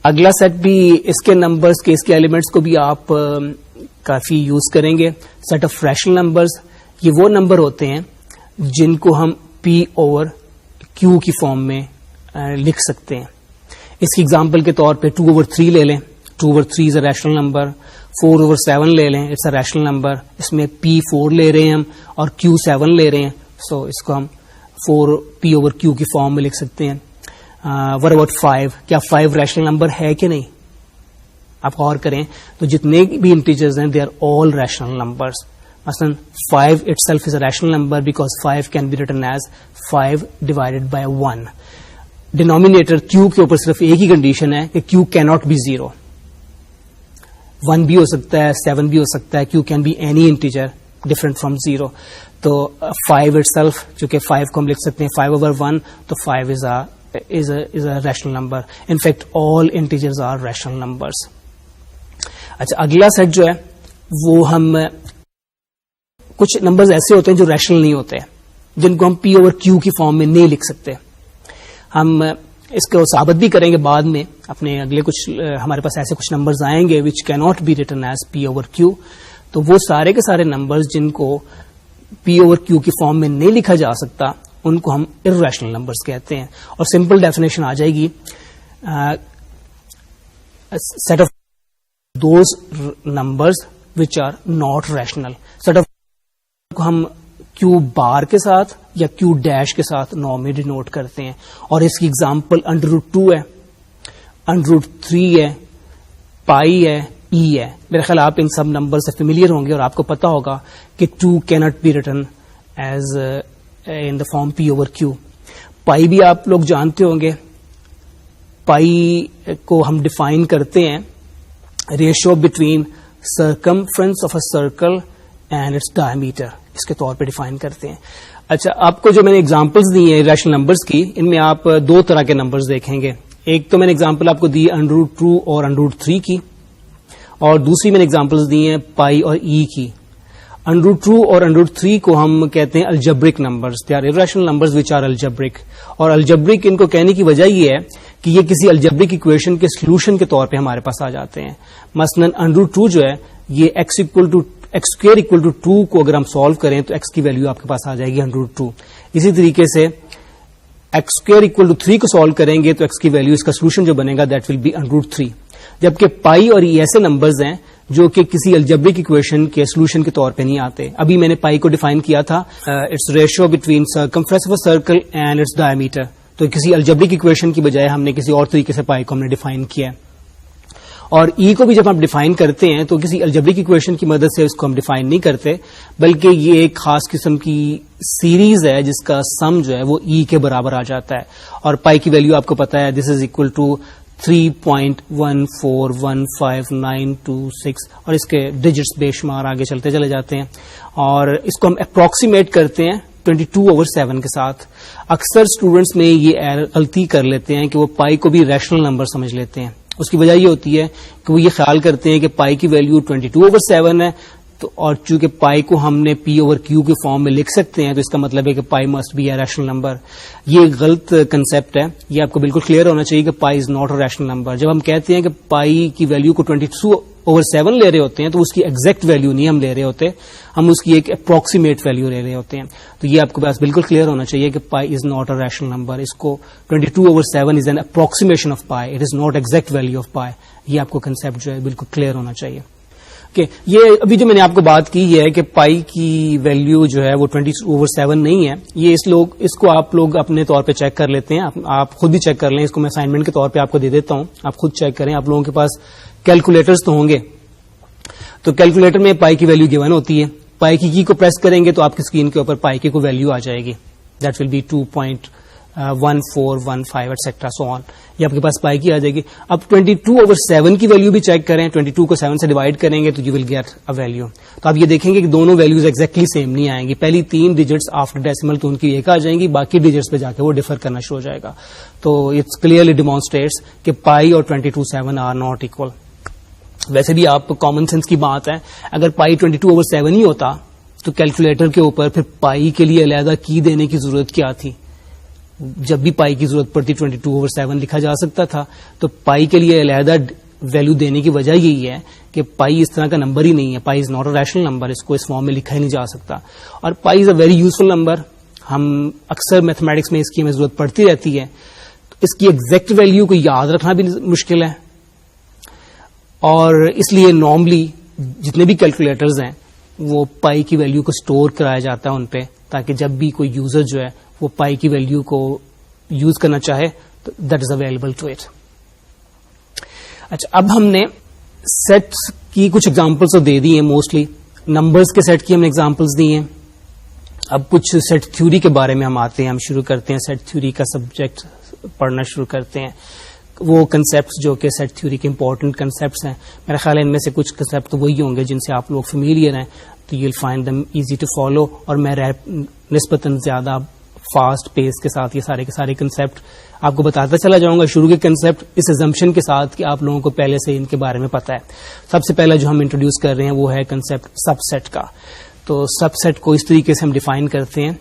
اگلا سیٹ بھی اس کے نمبرز کے اس کے ایلیمنٹس کو بھی آپ کافی یوز کریں گے. سیٹ آف ریشنل نمبرز, یہ وہ نمبر ہوتے ہیں جن کو ہم P اوور Q کی فارم میں لکھ سکتے ہیں. اس کی ایگزامپل کے طور پہ 2 over 3 لے لیں. 2 over 3 is a rational number. 4 over 7 لے لیں, it's a rational number. اس میں P 4 لے رہے ہیں ہم اور Q 7 لے رہے ہیں, سو اس کو ہم 4 P over Q کی فارم میں لکھ سکتے ہیں. what about 5؟ کیا 5 ریشنل نمبر ہے کہ نہیں؟ آپ غور کریں تو جتنے بھی انٹیجرز ہیں they are all rational numbers. مثلا 5 itself is a rational number because 5 can be written as 5 divided by 1. Denominator Q کے اوپر صرف ایک ہی کنڈیشن ہے کہ Q cannot be 0. 1 بھی ہو سکتا ہے, 7 بھی ہو سکتا ہے. Q can be any integer different from 0. تو 5 itself چونکہ 5 کو ہم لکھ سکتے ہیں 5 over 1, تو 5 is a rational number. In fact all integers are rational numbers. اچھا, اگلا سیٹ جو ہے وہ ہم کچھ نمبرز ایسے ہوتے ہیں جو ریشنل نہیں ہوتے, جن کو ہم P over Q کی فارم میں نہیں لکھ سکتے. ہم اس کو ثابت بھی کریں گے بعد میں, اپنے اگلے کچھ ہمارے پاس ایسے کچھ نمبرز آئیں گے which cannot be written as P over Q. تو وہ سارے کے سارے نمبرز جن کو P over Q کی فارم میں نہیں لکھا جا سکتا ان کو ہم irrational numbers کہتے ہیں. اور سمپل ڈیفینیشن آ جائے گی set of those numbers which are not rational. set of کو ہم Q بار کے ساتھ یا Q ڈیش کے ساتھ نو میں ڈینوٹ کرتے ہیں. اور اس کی ایگزامپل √2 ہے, √3 ہے, پائی ہے, E ہے. میرے خیال آپ ان سب نمبر سے فیملیئر ہوں گے اور آپ کو پتا ہوگا کہ 2 cannot be written as in the form P over Q. پائی بھی آپ لوگ جانتے ہوں گے. پائی کو ہم ڈیفائن کرتے ہیں ratio between circumference of a circle and its diameter, اس کے طور پہ ڈیفائن کرتے ہیں. اچھا, آپ کو جو میں نے ایگزامپلس دی ہیں ریشنل نمبرز کی, ان میں آپ دو طرح کے نمبرز دیکھیں گے. ایک تو میں نے ایگزامپل آپ کو دی √2 اور √3 کی, اور دوسری میں نے ایگزامپلس دی ہیں پائی اور E کی. √2 اور √3 کو ہم کہتے ہیں algebraic numbers. They are irrational numbers which are algebraic. اور الجبرک ان کو کہنے کی وجہ یہ ہے کہ یہ کسی الجبرک ایکویشن کے سولوشن کے طور پہ ہمارے پاس آ جاتے ہیں. مثلا √2 جو ہے یہ x² equal to 2 کو اگر ہم سالو کریں تو x کی ویلیو آپ کے پاس آ جائے گی √2. اسی طریقے سے x² equal to 3 کو سالو کریں گے تو x کی ویلیو, اس کا سولوشن جو بنے گا دیٹ ول بی √3. جبکہ پائی اور E ایسے نمبرز ہیں جو کہ کسی الجبرک ایکویشن کے سولوشن کے طور پہ نہیں آتے. ابھی میں نے پائی کو ڈیفائن کیا تھا it's ratio between circumference of a circle and its diameter. تو کسی الجبرک ایکویشن کی بجائے ہم نے کسی اور طریقے سے پائی کو ہم نے ڈیفائن کیا ہے. اور E کو بھی جب ہم ڈیفائن کرتے ہیں تو کسی الجبرک ایکویشن کی مدد سے اس کو ہم ڈیفائن نہیں کرتے, بلکہ یہ ایک خاص قسم کی سیریز ہے جس کا سم جو ہے وہ E کے برابر آ جاتا ہے. اور پائی کی ویلیو آپ کو پتا ہے دس از اکول ٹو 3.1415926, اور اس کے ڈیجٹس بے شمار آگے چلتے چلے جاتے ہیں. اور اس کو ہم اپروکسیمیٹ کرتے ہیں 22/7 کے ساتھ. اکثر اسٹوڈینٹس میں یہ غلطی کر لیتے ہیں کہ وہ پائی کو بھی ریشنل نمبر سمجھ لیتے ہیں. اس کی وجہ یہ ہوتی ہے کہ وہ یہ خیال کرتے ہیں کہ پائی کی ویلیو 22/7 ہے, تو اور چونکہ پائی کو ہم نے P over Q کی فارم میں لکھ سکتے ہیں تو اس کا مطلب ہے کہ pi must be a rational number. یہ غلط کنسپٹ ہے, یہ آپ کو بالکل کلیئر ہونا چاہیے کہ pi is not a rational number. جب ہم کہتے ہیں کہ پائی کی ویلیو کو 22/7 لے رہے ہوتے ہیں تو اس کی ایگزیکٹ ویلیو نہیں ہم لے رہے ہوتے, ہم اس کی ایک اپروکسیمیٹ ویلیو لے رہے ہوتے ہیں. تو یہ آپ کو بس بالکل کلیئر ہونا چاہیے کہ pi is not a rational number. اس کو 22/7 is an approximation of pi, it is not exact value of pi. یہ آپ کو کنسپٹ جو ہے بالکل کلیئر ہونا چاہیے. کہ یہ ابھی جو میں نے آپ کو بات کی ہے کہ پائی کی ویلیو جو ہے وہ 22/7 نہیں ہے, یہ اس کو آپ لوگ اپنے طور پہ چیک کر لیتے ہیں. آپ خود بھی چیک کر لیں, اس کو میں اسائنمنٹ کے طور پہ آپ کو دے دیتا ہوں, آپ خود چیک کریں. آپ لوگوں کے پاس کیلکولیٹرز تو ہوں گے, تو کیلکولیٹر میں پائی کی ویلیو گیون ہوتی ہے. پائی کی کو پریس کریں گے تو آپ کی اسکرین کے اوپر پائی کی کو ویلیو آ جائے گی, that will be 2.1415 etcetera so آن. یہ آپ کے پاس پائی کی آ جائے گی. اب 22/7 کی ویلیو بھی چیک کریں, 22 کو 7 سے ڈیوائڈ کریں گے تو you will get a value. تو آپ یہ دیکھیں گے کہ دونوں ویلیوز ایگزیکٹلی سیم نہیں آئیں گی. پہلی 3 ڈیجٹس آفٹر ڈیسیمل تو ان کی ایک آ جائیں گی, باقی ڈیجٹس پہ جا کے وہ ڈفر کرنا شروع ہو جائے گا. تو اٹس کلیئرلی ڈیمانسٹریٹس کہ پائی اور 22/7 آر ناٹ اکول. ویسے بھی آپ کامن سینس کی بات ہے, اگر پائی 22/7 ہی ہوتا تو کیلکولیٹر کے اوپر پھر پائی کے لیے علیحدہ کی دینے کی ضرورت کیا تھی؟ جب بھی پائی کی ضرورت پڑتی 22/7 لکھا جا سکتا تھا. تو پائی کے لیے علیحدہ ویلیو دینے کی وجہ یہی ہے کہ پائی اس طرح کا نمبر ہی نہیں ہے. Pi is not a rational number, اس کو اس فارم میں لکھا ہی نہیں جا سکتا. اور پائی از اے ویری یوزفل نمبر, ہم اکثر میتھمیٹکس میں اس کی ہمیں ضرورت پڑتی رہتی ہے. اس کی ایگزیکٹ ویلیو کو یاد رکھنا بھی مشکل ہے, اور اس لیے نارملی جتنے بھی کیلکولیٹرز ہیں وہ پائی کی ویلیو کو سٹور کرایا جاتا ہے ان پہ, تاکہ جب بھی کوئی یوزر جو ہے وہ پائی کی ویلیو کو یوز کرنا چاہے that is available to it. اچھا, اب ہم نے سیٹ کی کچھ ایگزامپلس تو دے دی ہیں, موسٹلی نمبرز کے سیٹ کی ہم نے ایگزامپلس دی ہیں. اب کچھ سیٹ تھیوری کے بارے میں ہم آتے ہیں, ہم شروع کرتے ہیں سیٹ تھیوری کا سبجیکٹ پڑھنا شروع کرتے ہیں. وہ کنسیپٹس جو کہ سیٹ تھیوری کے امپورٹنٹ کنسیپٹس ہیں, میرا خیال ہے ان میں سے کچھ کنسیپٹ تو وہی ہوں گے جن سے آپ لوگ فیملیئر ہیں, تو you will find them easy to follow. اور میں نسبتاً زیادہ فاسٹ پیس کے ساتھ یہ سارے کے سارے کنسیپٹ آپ کو بتاتا چلا جاؤں گا. شروع کے کنسیپٹ اس ایزمپشن کے ساتھ کہ آپ لوگوں کو پہلے سے ان کے بارے میں پتا ہے. سب سے پہلا جو ہم انٹروڈیوس کر رہے ہیں وہ ہے کنسیپٹ سب سیٹ کا. تو سب سیٹ کو اس طریقے سے ہم ڈیفائن کرتے ہیں.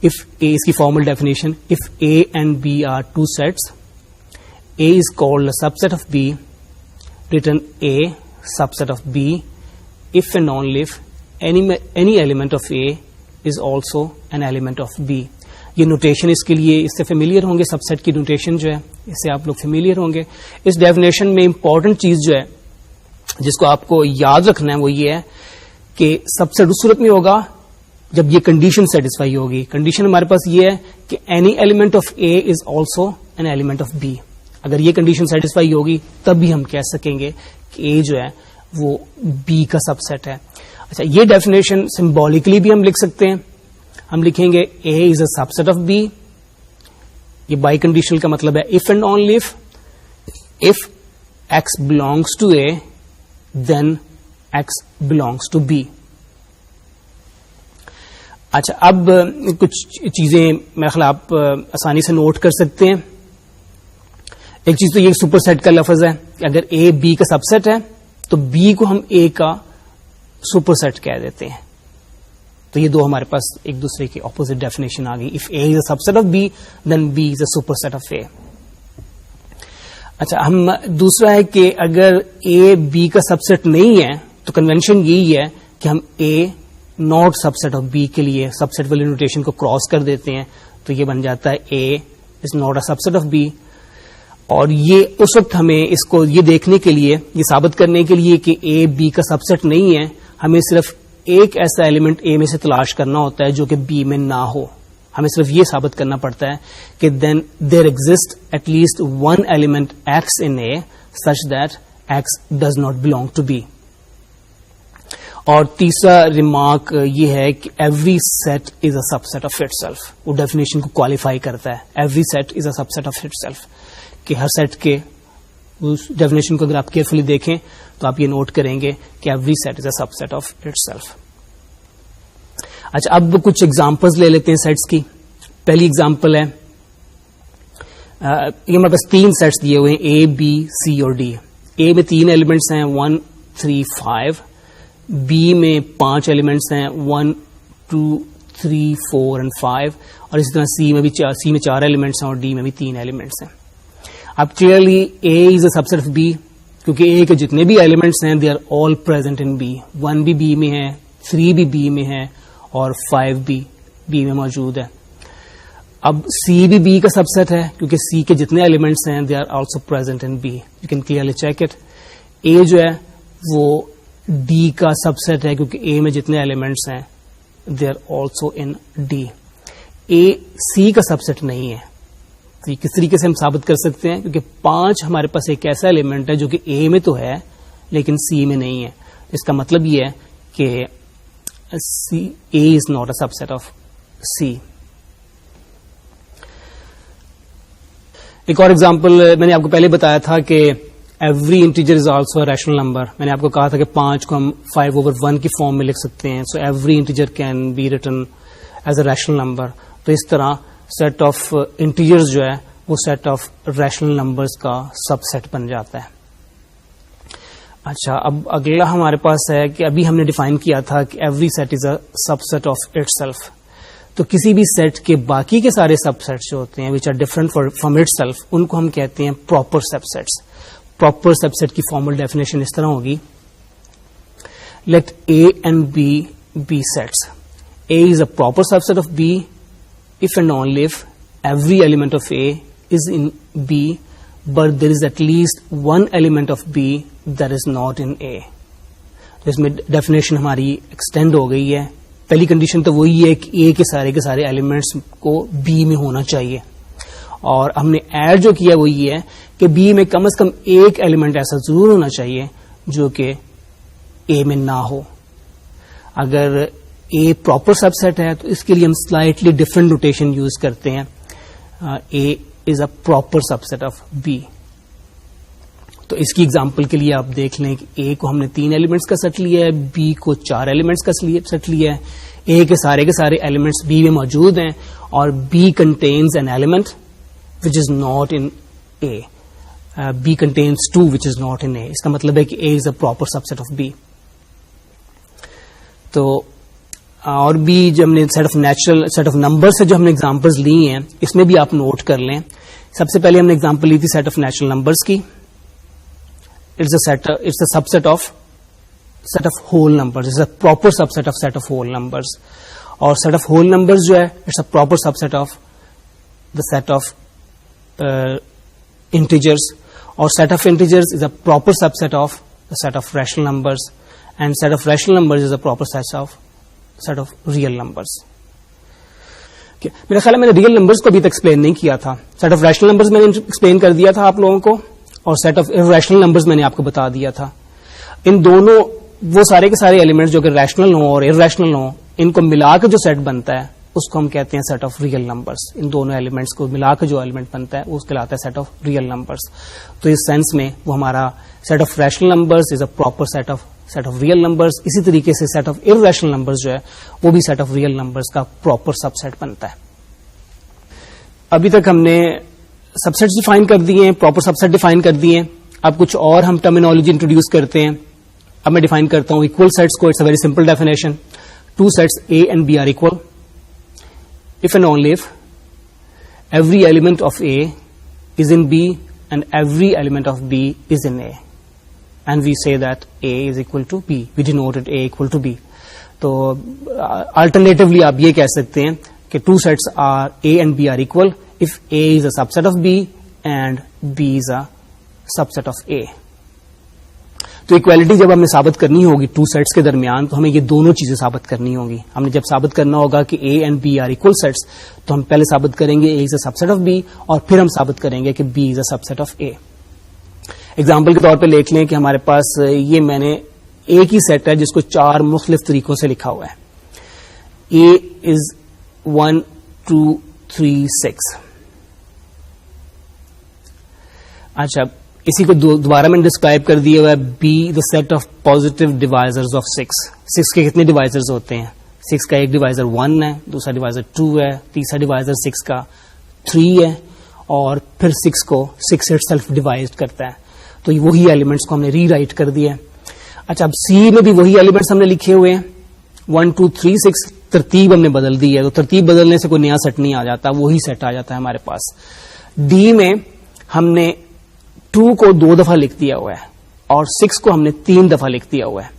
اف اے, اس کی formal definition, if A and B are two sets, A is called a subset of B, written A subset of B, if and only if any element of A is also an element of B. یہ notation اس کے لیے اس سے familiar ہوں گے, سب set کی notation جو ہے اس سے آپ لوگ فیملیئر ہوں گے. اس ڈیفینیشن میں امپورٹنٹ چیز جو ہے جس کو آپ کو یاد رکھنا ہے وہ یہ ہے کہ سب سیٹ اس صورت میں ہوگا جب یہ کنڈیشن سیٹسفائی ہوگی. کنڈیشن ہمارے پاس یہ ہے کہ any element of a is also an element of B. اگر یہ کنڈیشن سیٹسفائی ہوگی تب بھی ہم کہہ سکیں گے کہ اے جو ہے وہ بی کا سب سیٹ ہے. اچھا, یہ ڈیفینیشن سمبولکلی بھی ہم لکھ سکتے ہیں. ہم لکھیں گے A is a subset of B. یہ بائی کنڈیشنل کا مطلب ہے if and only if X belongs to A then X belongs to B. اچھا, اب کچھ چیزیں میرا خیال آپ آسانی سے نوٹ کر سکتے ہیں. ایک چیز تو یہ سپر سیٹ کا لفظ ہے کہ اگر اے بی کا سب سیٹ ہے تو بی کو ہم اے کا سپر سیٹ کہہ دیتے ہیں. تو یہ دو ہمارے پاس ایک دوسرے کی اپوزٹ ڈیفینیشن آ گئی. If A is a subset of B then B is a superset of A. اچھا, ہم دوسرا ہے کہ اگر اے بی کا سب سیٹ نہیں ہے تو کنونشن یہی ہے کہ ہم A not subset of B کے لیے سب سیٹ والی نوٹیشن کو کراس کر دیتے ہیں. تو یہ بن جاتا ہے اے is not a subset of B. اور یہ اس وقت ہمیں اس کو یہ دیکھنے کے لیے, یہ ثابت کرنے کے لیے کہ اے بی کا سب سیٹ نہیں ہے, ہمیں صرف ایک ایسا ایلیمنٹ اے میں سے تلاش کرنا ہوتا ہے جو کہ بی میں نہ ہو. ہمیں صرف یہ ثابت کرنا پڑتا ہے کہ then there exist at least one element X in A such that X does not belong to B. اور تیسرا ریمارک یہ ہے کہ every set is a subset of itself. وہ ڈیفینیشن کو کوالیفائی کرتا ہے. Every set is a subset of itself, کہ ہر سیٹ کے اس ڈیفینیشن کو اگر آپ کیئرفلی دیکھیں تو آپ یہ نوٹ کریں گے کہ every set is a subset of itself. اچھا, اب کچھ ایگزامپلز لے لیتے ہیں سیٹس کی. پہلی ایگزامپل ہے, یہ ہمارے پاس تین سیٹس دیے ہوئے ہیں, اے بی سی اور ڈی. اے میں 3 ایلیمنٹس ہیں 1 3 5. بی میں 5 ایلیمنٹس ہیں 1 2 3 4 and 5. اور اسی طرح سی میں 4 ایلیمنٹس ہیں اور ڈی میں بھی 3 ایلیمنٹس ہیں. اب clearly A is a subset of B, کیونکہ اے کے جتنے بھی ایلیمنٹس ہیں they are all present in B. 1 بھی بی میں ہے, 3 بھی بی میں ہے اور 5 بھی بی میں موجود ہے. اب سی بھی بی کا سب سیٹ ہے کیونکہ سی کے جتنے ایلیمنٹس ہیں they are also present in B. You can clearly check it. A جو ہے وہ ڈی کا سب سیٹ ہے کیونکہ اے میں جتنے ایلیمنٹس ہیں they are also in D. A C کا سب سیٹ نہیں ہے. کس طریقے سے ہم ثابت کر سکتے ہیں, کیونکہ 5 ہمارے پاس ایک ایسا ایلیمنٹ ہے جو کہ اے میں تو ہے لیکن سی میں نہیں ہے. اس کا مطلب یہ ہے کہ A is not a subset of C. ایک اور ایگزامپل میں نے آپ کو پہلے بتایا تھا کہ every integer is also a rational number. میں نے آپ کو کہا تھا کہ 5 کو ہم 5/1 کی فارم میں لکھ سکتے ہیں. So every integer can be written as a rational number. تو اس طرح سیٹ آف انٹیجرز جو ہے وہ سیٹ آف ریشنل نمبرز کا سب سیٹ بن جاتا ہے. اچھا, اب اگلا ہمارے پاس ہے کہ ابھی ہم نے ڈیفائن کیا تھا کہ every set is a subset of itself. تو کسی بھی سیٹ کے باقی کے سارے سب سیٹس جو ہوتے ہیں which are different from itself, ان کو ہم کہتے ہیں proper subsets. Proper subset کی فارمل ڈیفینیشن اس طرح ہوگی, let A and B be sets. A is a proper subset of B if and only if every element of A is in B but there is at least one element of B that is not in A. تو اس میں definition ہماری extend ہو گئی ہے. پہلی condition تو وہی ہے کہ A کے سارے ایلیمنٹس کو B میں ہونا چاہیے, اور ہم نے ایڈ جو کیا وہ یہ ہے کہ بی میں کم از کم ایک ایلیمنٹ ایسا ضرور ہونا چاہیے جو کہ اے میں نہ ہو. اگر اے پراپر سب سیٹ ہے تو اس کے لیے ہم سلائٹلی ڈفرنٹ نوٹیشن یوز کرتے ہیں. A is a proper subset of B. تو اس کی ایگزامپل کے لیے آپ دیکھ لیں کہ اے کو ہم نے 3 ایلیمنٹس کا سیٹ لیا ہے, بی کو 4 ایلیمنٹس کا سیٹ لیا ہے. اے کے سارے ایلیمنٹس بی میں موجود ہیں اور B contains an element which is not in A. B contains 2 which is not in A. اس کا مطلب ہے کہ A is a proper subset of B. تو اور بھی جو ہم نے سیٹ آف نمبر سے جو ہم نے ایگزامپلس لی ہیں اس میں بھی آپ نوٹ کر لیں. سب سے پہلے ہم نے ایگزامپل لی تھی سیٹ آف نیچرل نمبرس کی. It's a subset of whole numbers. It's a proper subset of set of whole numbers. اور سیٹ آف ہول نمبرز جو ہے it's a proper subset of the set of integers. اور set of integers is a proper subset of the set of rational numbers. And set of rational numbers is a proper set of real numbers. میرا خیال ہے میں نے real numbers کو ابھی تک explain نہیں کیا تھا. سیٹ آف ریشنل نمبرز میں نے ایکسپلین کر دیا تھا آپ لوگوں کو, اور سیٹ آف ریشنل نمبرز میں نے آپ کو بتا دیا تھا. ان دونوں وہ سارے کے سارے ایلیمنٹس جو کہ ریشنل ہوں اور ارریشنل ہوں, ان کو ملا کے جو سیٹ بنتا ہے اس کو ہم کہتے ہیں سیٹ آف ریئل نمبرز. ان دونوں ایلیمنٹس کو ملا کے جو ایلیمنٹ بنتا ہے وہ اس کہلاتا ہے سیٹ آف ریئل نمبرز. تو اس سینس میں وہ ہمارا set of rational numbers is a proper set of real numbers. اسی طریقے سے سیٹ آف ارریشنل نمبرز جو ہے وہ بھی سیٹ آف ریئل نمبرز کا پراپر سب سیٹ بنتا ہے. ابھی تک ہم نے سب سیٹس ڈیفائن کر دیے ہیں, پراپر سب سیٹ ڈیفائن کر دیے ہیں. اب کچھ اور ہم ٹرمینالوجی انٹروڈیوس کرتے ہیں. اب میں ڈیفائن کرتا ہوں اکول سیٹس کو. It's a very simple definition. 2 sets A and B are equal if and only if every element of A is in B and every element of B is in A, and we say that A is equal to B. We denoted A equal to B. تو alternatively آپ یہ کہہ سکتے ہیں کہ 2 sets are A and B are equal if A is a subset of B and B is a subset of A. تو equality جب ہمیں ثابت کرنی ہوگی 2 سیٹس کے درمیان تو ہمیں یہ دونوں چیزیں ثابت کرنی ہوگی. ہم نے جب ثابت کرنا ہوگا کہ A and B are equal sets تو ہم پہلے ثابت کریں گے A is a subset of B, اور پھر ہم ثابت کریں گے کہ B is a subset of A. Example کے طور پہ لکھ لیں کہ ہمارے پاس یہ میں نے ایک ہی سیٹ ہے جس کو 4 مختلف طریقوں سے لکھا ہوا ہے. A از 1 2 3 6. اچھا, اسی کو دوبارہ میں نے ڈسکرائب کر دیا ہوا ہے. B the set of positive divisors of 6. 6 کے کتنے ڈیوائزرز ہوتے ہیں؟ 6 کا ایک ڈیوائزر 1 ہے, دوسرا ڈیوائزر 2 ہے, تیسرا ڈیوائزر 6 کا 3 ہے, اور پھر 6 کو 6 اٹ سیلف ڈیوائز کرتا ہے. تو وہی ایلیمنٹس کو ہم نے ری رائٹ کر دیا ہے. اچھا, اب سی میں بھی وہی ایلیمنٹس ہم نے لکھے ہوئے ہیں 1 2 3 6. ترتیب ہم نے بدل دی ہے, تو ترتیب بدلنے سے کوئی نیا سیٹ نہیں آ جاتا, وہی سیٹ آ جاتا ہے ہمارے پاس. ڈی میں ہم نے 2 کو 2 دفعہ لکھ دیا ہوا ہے اور 6 کو ہم نے 3 دفعہ لکھ دیا ہوا ہے.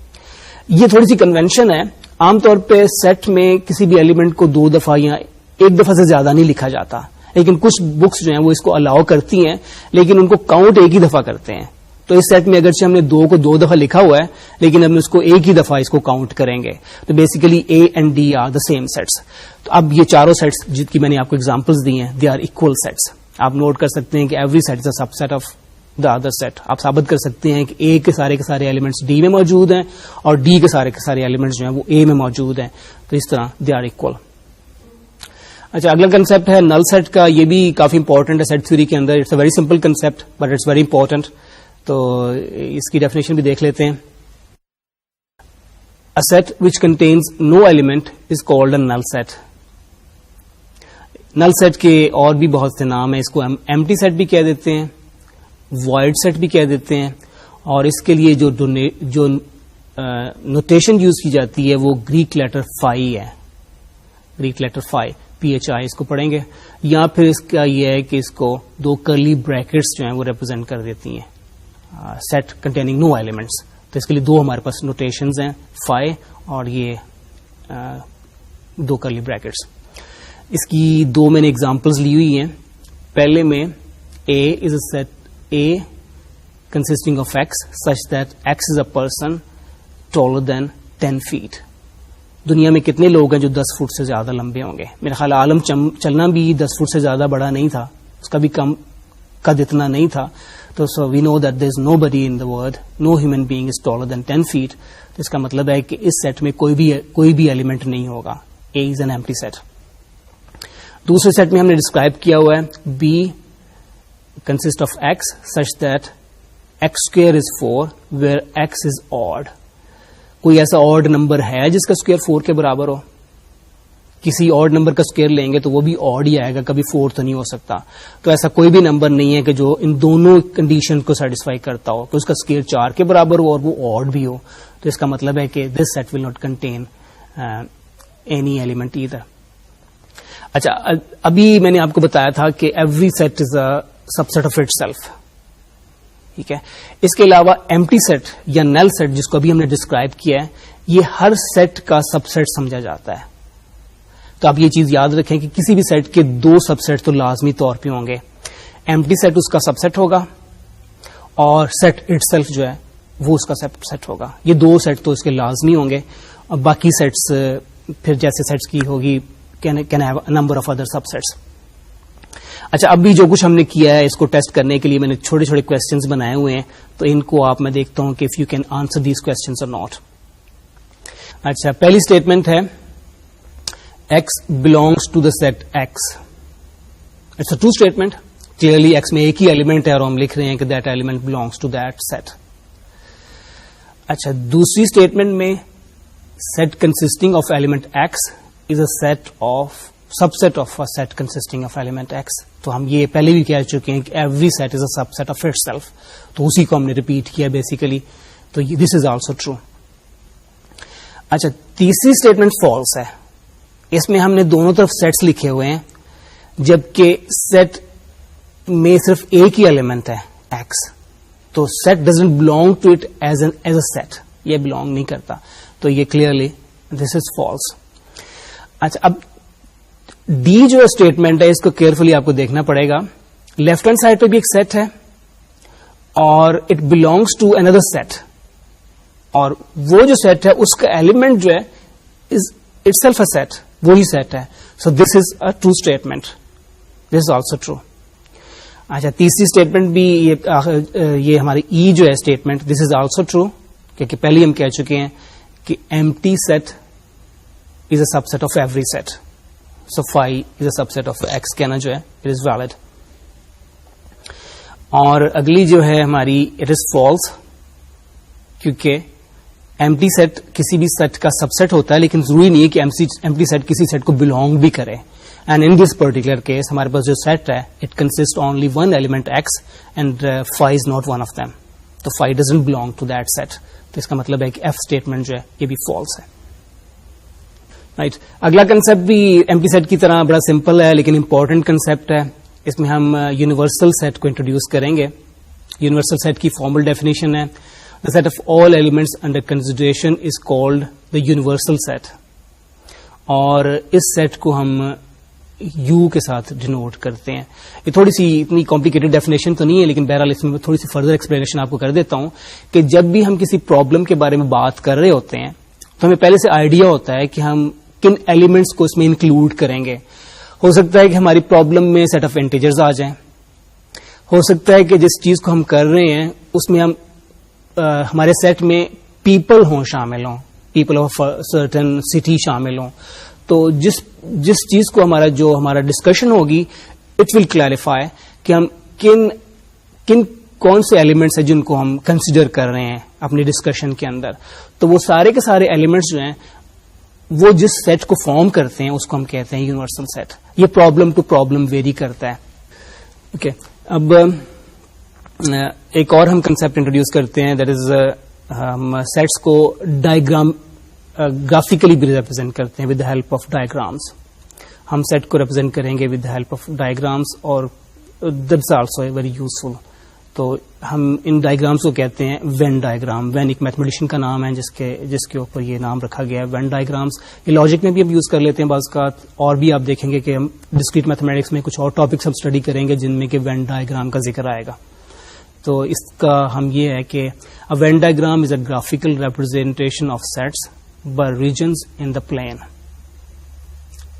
یہ تھوڑی سی کنونشن ہے. عام طور پہ سیٹ میں کسی بھی ایلیمنٹ کو 2 دفعہ یا 1 دفعہ سے زیادہ نہیں لکھا جاتا, لیکن کچھ بکس جو ہیں وہ اس کو الاؤ کرتی ہیں, لیکن ان کو کاؤنٹ ایک ہی دفعہ کرتے ہیں. تو اس سیٹ میں اگرچہ ہم نے 2 کو 2 دفعہ لکھا ہوا ہے, لیکن ہم اس کو ایک ہی دفعہ اس کو کاؤنٹ کریں گے. تو basically A and D are the same sets. تو اب یہ چاروں سیٹس جن کی میں نے آپ کو ایگزامپلس دی ہیں دے آر اکول سیٹس. آپ نوٹ کر سکتے ہیں کہ every set is a subset of the other set. آپ ثابت کر سکتے ہیں کہ A کے سارے ایلیمنٹس D میں موجود ہیں اور D کے سارے ایلیمنٹس جو ہیں وہ A میں موجود ہیں. تو اس طرح دے آر اکول. اچھا, اگلا کنسپٹ ہے نل سیٹ کا. یہ بھی کافی امپورٹنٹ ہے سیٹ تھیوری کے اندر. It's a very simple concept but it's very important. تو اس کی ڈیفینیشن بھی دیکھ لیتے ہیں. A set which contains no element is called a null set. Null set کے اور بھی بہت سے نام ہیں. اس کو ہم ایمٹی سیٹ بھی کہہ دیتے ہیں, وائڈ سیٹ بھی کہہ دیتے ہیں, اور اس کے لیے جو نوٹیشن یوز کی جاتی ہے وہ گریک لیٹر فائی ہے. گریک لیٹر فائی PHI اس کو پڑھیں گے. یا پھر اس کا یہ ہے کہ اس کو 2 کرلی بریکٹس جو ہیں وہ ریپرزینٹ کر دیتی ہیں سیٹ کنٹیننگ نو ایلیمنٹس. تو اس کے لیے 2 ہمارے پاس نوٹیشنز ہیں, فائی اور یہ 2 کرلی بریکٹس. اس کی 2 میں نے ایگزامپلز لی ہوئی ہیں. پہلے میں A is a set A consisting of X such that X is a person taller than 10 feet. دنیا میں کتنے لوگ ہیں جو 10 فٹ سے زیادہ لمبے ہوں گے؟ میرا خیال عالم چلنا بھی 10 فٹ سے زیادہ بڑا نہیں تھا, اس کا بھی کم قد اتنا نہیں تھا. تو so we know that there is nobody in the world, no human being is taller than 10 feet. تو اس کا مطلب ہے کہ اس سیٹ میں کوئی بھی ایلیمنٹ نہیں ہوگا. A is an empty set. دوسرے سیٹ میں ہم نے ڈسکرائب کیا ہوا ہے B consist of X such that X square is 4 where X is odd. کوئی ایسا آڈ نمبر ہے جس کا اسکوئر 4 کے برابر ہو؟ کسی آڈ نمبر کا اسکوئر لیں گے تو وہ بھی آڈ ہی آئے گا, کبھی 4 تو نہیں ہو سکتا. تو ایسا کوئی بھی نمبر نہیں ہے کہ جو ان دونوں کنڈیشن کو سیٹسفائی کرتا ہو کہ اس کا اسکوئر 4 کے برابر ہو اور وہ آڈ بھی ہو. تو اس کا مطلب ہے کہ this set will not contain any element either. اچھا, ابھی میں نے آپ کو بتایا تھا کہ every set is a subset of itself. ٹھیک ہے. اس کے علاوہ ایمٹی سیٹ یا نل سیٹ جس کو ابھی ہم نے ڈسکرائب کیا ہے, یہ ہر سیٹ کا سب سیٹ سمجھا جاتا ہے. تو آپ یہ چیز یاد رکھیں کہ کسی بھی سیٹ کے 2 سب سیٹ تو لازمی طور پہ ہوں گے. ایمٹی سیٹ اس کا سب سیٹ ہوگا اور سیٹ اٹ سیلف جو ہے وہ اس کا سب سیٹ ہوگا. یہ 2 سیٹ تو اس کے لازمی ہوں گے, اور باقی سیٹس پھر جیسے سیٹس کی ہوگی can have a number of other سب سیٹس. اچھا, اب بھی جو کچھ ہم نے کیا ہے اس کو ٹیسٹ کرنے کے لیے میں نے چھوٹے چھوٹے کوسچنز بنائے ہوئے ہیں, تو ان کو آپ میں دیکھتا ہوں کہ if you can answer these questions اور ناٹ. اچھا, پہلی اسٹیٹمنٹ ہے X belongs to the set X. It's a true statement. Clearly X میں ایک ہی ایلیمنٹ ہے اور ہم لکھ رہے ہیں کہ that element belongs to that set. اچھا, دوسری اسٹیٹمنٹ میں set consisting of element X is a set of subset of a set consisting of element X. تو ہم یہ پہلے بھی کہہ چکے ہیں کہ every set is a subset of itself. تو اسی کو ہم نے ریپیٹ کیا بیسیکلی. تو this is also true. اچھا, تیسری اسٹیٹمنٹ فالس ہے. اس میں ہم نے دونوں طرف سیٹس لکھے ہوئے ہیں, جبکہ سیٹ میں صرف ایک ہی ایلیمنٹ ہے ایکس. تو set doesn't belong to it as a set, یہ بلونگ نہیں کرتا. تو یہ کلیئرلی دس از فالس. اچھا, اب ڈی جو اسٹیٹمنٹ ہے اس کو کیئرفلی آپ کو دیکھنا پڑے گا. لیفٹ ہینڈ سائڈ پہ بھی ایک سیٹ ہے اور اٹ بلونگس ٹو اندر سیٹ, اور وہ جو سیٹ ہے اس کا ایلیمنٹ جو ہے is itself a set, وہی سیٹ ہے. So this is a true statement. This is also true. اچھا, تیسری اسٹیٹمنٹ بھی یہ ہماری ای جو ہے statement, this is also true, کیونکہ پہلے ہم کہہ چکے ہیں کہ empty set is a subset of every set. So phi is a subset of X کہنا جو ہے اٹ از ویلڈ. اور اگلی جو ہے ہماری اٹ از فالس, کیونکہ ایمٹی سیٹ کسی بھی سیٹ کا سب سیٹ ہوتا ہے, لیکن ضروری نہیں ہے کہ ایمٹی سیٹ کسی سیٹ کو بلونگ بھی کرے. And in this particular case ہمارے پاس جو سیٹ ہے it consist only one element X and phi is not one of them. تو phi doesn't belong to that set. تو اس کا مطلب ہے کہ ایف اسٹیٹمنٹ جو ہے یہ بھی فالس ہے. رائٹ. اگلا کنسپٹ بھی ایمٹی سیٹ کی طرح بڑا سمپل ہے لیکن امپورٹنٹ کنسپٹ ہے. اس میں ہم یونیورسل سیٹ کو انٹروڈیوس کریں گے. یونیورسل سیٹ کی فارمل ڈیفینیشن ہے the set of all elements under consideration is called the universal set. اور اس سیٹ کو ہم یو کے ساتھ ڈینوٹ کرتے ہیں. یہ تھوڑی سی اتنی کمپلیکیٹڈ ڈیفینیشن تو نہیں ہے, لیکن بہرحال اس میں تھوڑی سی فردر ایکسپلینیشن آپ کو کر دیتا ہوں کہ جب بھی ہم کسی پرابلم کے بارے میں بات کر رہے ہوتے ہیں تو ہمیں پہلے سے آئیڈیا ہوتا ہے کہ ہم کن ایلیمنٹس کو اس میں انکلوڈ کریں گے. ہو سکتا ہے کہ ہماری پرابلم میں سیٹ آف انٹیجرز آ جائیں, ہو سکتا ہے کہ جس چیز کو ہم کر رہے ہیں اس میں ہم ہمارے سیٹ میں پیپل شامل ہوں, پیپل آف سرٹن سٹی شامل ہوں. تو جس چیز کو ہمارا ڈسکشن ہوگی اٹ ول کلیریفائی کہ ہم کون سے ایلیمنٹس ہیں جن کو ہم کنسیڈر کر رہے ہیں اپنی ڈسکشن کے اندر. تو وہ سارے کے سارے ایلیمنٹس جو ہیں وہ جس سیٹ کو فارم کرتے ہیں اس کو ہم کہتے ہیں یونیورسل سیٹ. یہ پرابلم ٹو پرابلم ویری کرتا ہے. اوکے, اب ایک اور ہم کنسپٹ انٹروڈیوس کرتے ہیں, دیٹ از ہم سیٹس کو گرافیکلی بھی ریپرزینٹ کرتے ہیں with the help of diagrams. ہم سیٹ کو ریپرزینٹ کریں گے with the help of diagrams, اور دیٹس آلسو ویری یوزفل. تو ہم ان ڈائیگرامس کو کہتے ہیں وین ڈائیگرام. وین ایک میتھمیٹیشین کا نام ہے جس کے اوپر یہ نام رکھا گیا ہے, وین ڈائیگرامس. یہ لاجک میں بھی ہم یوز کر لیتے ہیں بعض اوقات, اور بھی آپ دیکھیں گے کہ ہم ڈسکریٹ میتھمیٹکس میں کچھ اور ٹاپکس ہم اسٹڈی کریں گے جن میں کہ وین ڈائیگرام کا ذکر آئے گا. تو اس کا ہم یہ ہے کہ Venn diagram is a graphical representation of sets by regions in the plane.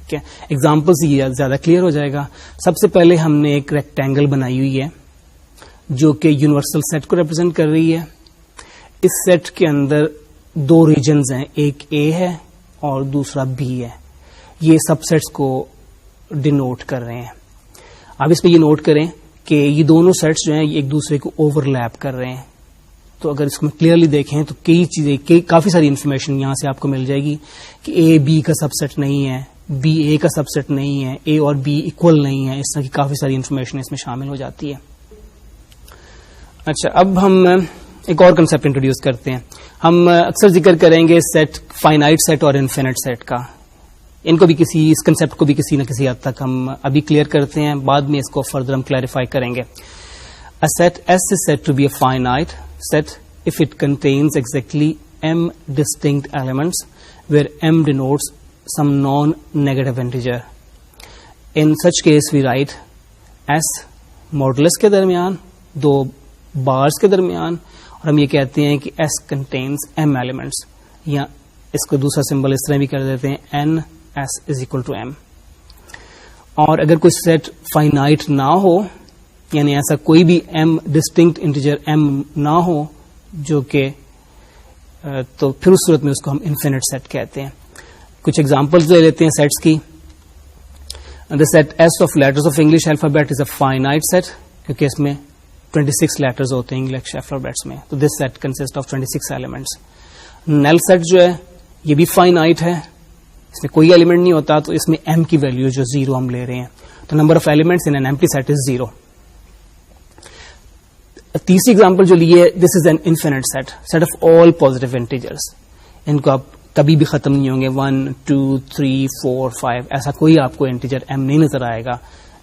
ٹھیک ہے, ایگزامپل سے یہ زیادہ کلیئر ہو جائے گا. سب سے پہلے ہم نے ایک ریکٹینگل بنائی ہوئی ہے جو کہ یونیورسل سیٹ کو ریپرزینٹ کر رہی ہے. اس سیٹ کے اندر دو ریجنز ہیں, ایک اے ہے اور دوسرا بی ہے. یہ سب سیٹس کو ڈینوٹ کر رہے ہیں. اب اس میں یہ نوٹ کریں کہ یہ دونوں سیٹس جو ہیں ایک دوسرے کو اوور لیپ کر رہے ہیں. تو اگر اس کو کلیئرلی دیکھیں تو کئی چیزیں, کافی ساری انفارمیشن یہاں سے آپ کو مل جائے گی کہ اے بی کا سب سیٹ نہیں ہے, بی اے کا سب سیٹ نہیں ہے, اے اور بی اکول نہیں ہے. اس طرح کی کافی ساری انفارمیشن اس میں شامل ہو جاتی ہے. اچھا, اب ہم ایک اور کنسپٹ انٹروڈیوس کرتے ہیں. ہم اکثر ذکر کریں گے سیٹ, فائنائٹ سیٹ اور انفینٹ سیٹ کا. ان کو بھی اس کنسپٹ کو بھی کسی نہ کسی حد تک ہم ابھی کلیئر کرتے ہیں, بعد میں اس کو فردر ہم کلیریفائی کریں گے. A set S is said to be a finite set if it contains exactly m distinct elements where m denotes some non-negative integer. In such case we write S modulus کے درمیان, دو bars کے درمیان, اور ہم یہ کہتے ہیں کہ S contains m elements, یا اس کو دوسرا سمبل اس طرح بھی کر دیتے ہیں n S is equal to m. اور اگر کوئی سیٹ فائنائٹ نہ ہو, یعنی ایسا کوئی بھی m ڈسٹنکٹ انٹیجر m نہ ہو جو کہ تو پھر اس صورت میں اس کو ہم انفینٹ سیٹ کہتے ہیں. کچھ ایگزامپلز لے لیتے ہیں سیٹس کی. The set S of letters of English alphabet is a finite set, کیونکہ اس میں 26 لیٹرز ہوتے ہیں انگلش الفابیٹس میں, تو this set consists of 26 elements. Null set جو ہے یہ بھی فائنائٹ ہے, اس میں کوئی ایلیمنٹ نہیں ہوتا, تو اس میں m کی ویلیو جو 0 ہم لے رہے ہیں, تو number of elements in an empty set is 0. تیسری ایگزامپل جو لیے, this is an infinite set, set of all positive integers. ان کو آپ کبھی بھی ختم نہیں ہوں گے, 1 2 3 4 5, ایسا کوئی آپ کو انٹیجر m نہیں نظر آئے گا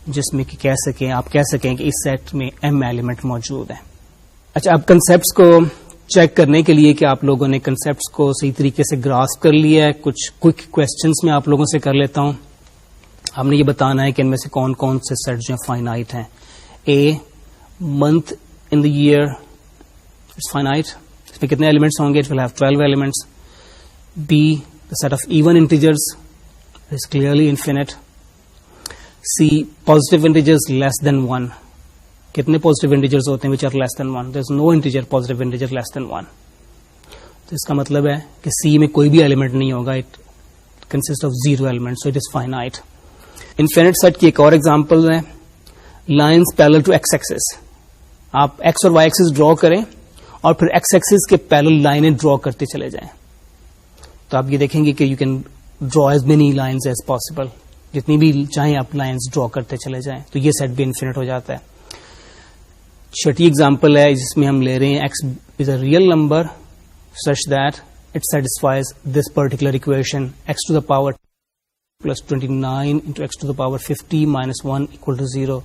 جس میں کہ آپ کہہ سکیں کہ اس سیٹ میں m ایلیمنٹ موجود ہے. اچھا, اب کنسپٹس کو چیک کرنے کے لیے کہ آپ لوگوں نے کنسپٹس کو صحیح طریقے سے گراسپ کر لیا ہے, کچھ کوئک کوشچنس میں آپ لوگوں سے کر لیتا ہوں. آپ نے یہ بتانا ہے کہ ان میں سے کون کون سے سیٹ جو ہیں فائنائٹ ہیں. A month in the year, it's finite. اس میں کتنے ایلیمنٹس ہوں گے؟ it will have 12 elements. B, the set of even integers is clearly infinite. C, positive integers less than 1. کتنے positive integers ہوتے ہیں which are less than 1? There is no integer positive integer less than 1. تو اس کا مطلب ہے کہ C میں کوئی بھی ایلیمنٹ نہیں ہوگا, it consists of 0 elements, so it is finite. Infinite set کی ایک اور ایگزامپل ہے, lines parallel to x axis. آپ ایکس اور وائی ایکسس ڈرا کریں اور پھر ایکس ایکسس کے پیرل لائنیں ڈرا کرتے چلے جائیں, تو آپ یہ دیکھیں گے کہ you can draw as many lines as possible, جتنی بھی چاہیں آپ لائنز ڈرا کرتے چلے جائیں, تو یہ سیٹ بھی انفینٹ ہو جاتا ہے. چھٹی ایگزامپل ہے جس میں ہم لے رہے ہیں X is a real number such that it satisfies this particular equation X to the power plus 29 into X to the power 50 minus 1 equal to 0.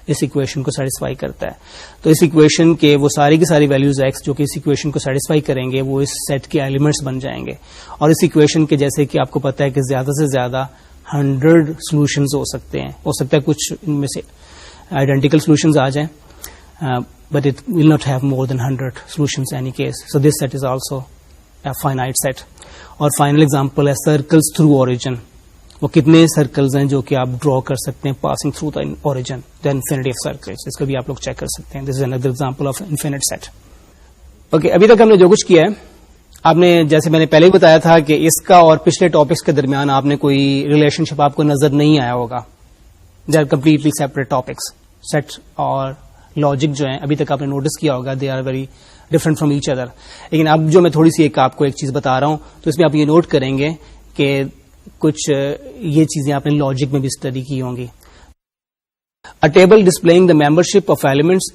اس اکویشن کو سیٹسفائی کرتا ہے. تو اس اکویشن کے وہ ساری کی ساری ویلیوز ایکس جو کہ اس اکویشن کو سیٹسفائی کریں گے وہ اس سیٹ کے ایلیمنٹس بن جائیں گے. اور اس اکویشن کے جیسے کہ آپ کو پتا ہے کہ زیادہ سے زیادہ 100 سولوشنز ہو سکتے ہیں, ہو سکتا ہے کچھ ان میں سے آئیڈینٹیکل سولوشنز آ جائیں, but it will not have more than 100 solutions any case. So this set is also a finite set. اور فائنل ایگزامپل ہے سرکلز تھرو اوریجن. وہ کتنے سرکلز ہیں جو کہ آپ ڈرا کر سکتے ہیں passing through the origin, the infinity of circles. اس کو بھی آپ لوگ چیک کر سکتے ہیں. This is another example of infinite set. Okay, ابھی تک ہم نے جو کچھ کیا ہے, آپ نے جیسے میں نے پہلے ہی بتایا تھا کہ اس کا اور پچھلے ٹاپکس کے درمیان آپ نے کوئی ریلیشن شپ آپ کو نظر نہیں آیا ہوگا. They are completely separate topics. Set اور لاجک جو ہیں ابھی تک آپ نے نوٹس کیا ہوگا, they are very different from each other. لیکن اب جو میں تھوڑی سی آپ کو ایک چیز بتا رہا ہوں, تو اس میں آپ یہ نوٹ کریں گے کہ کچھ یہ چیزیں آپ نے لاجک میں بھی اسٹڈی کی ہوں گی. A table displaying the membership of elements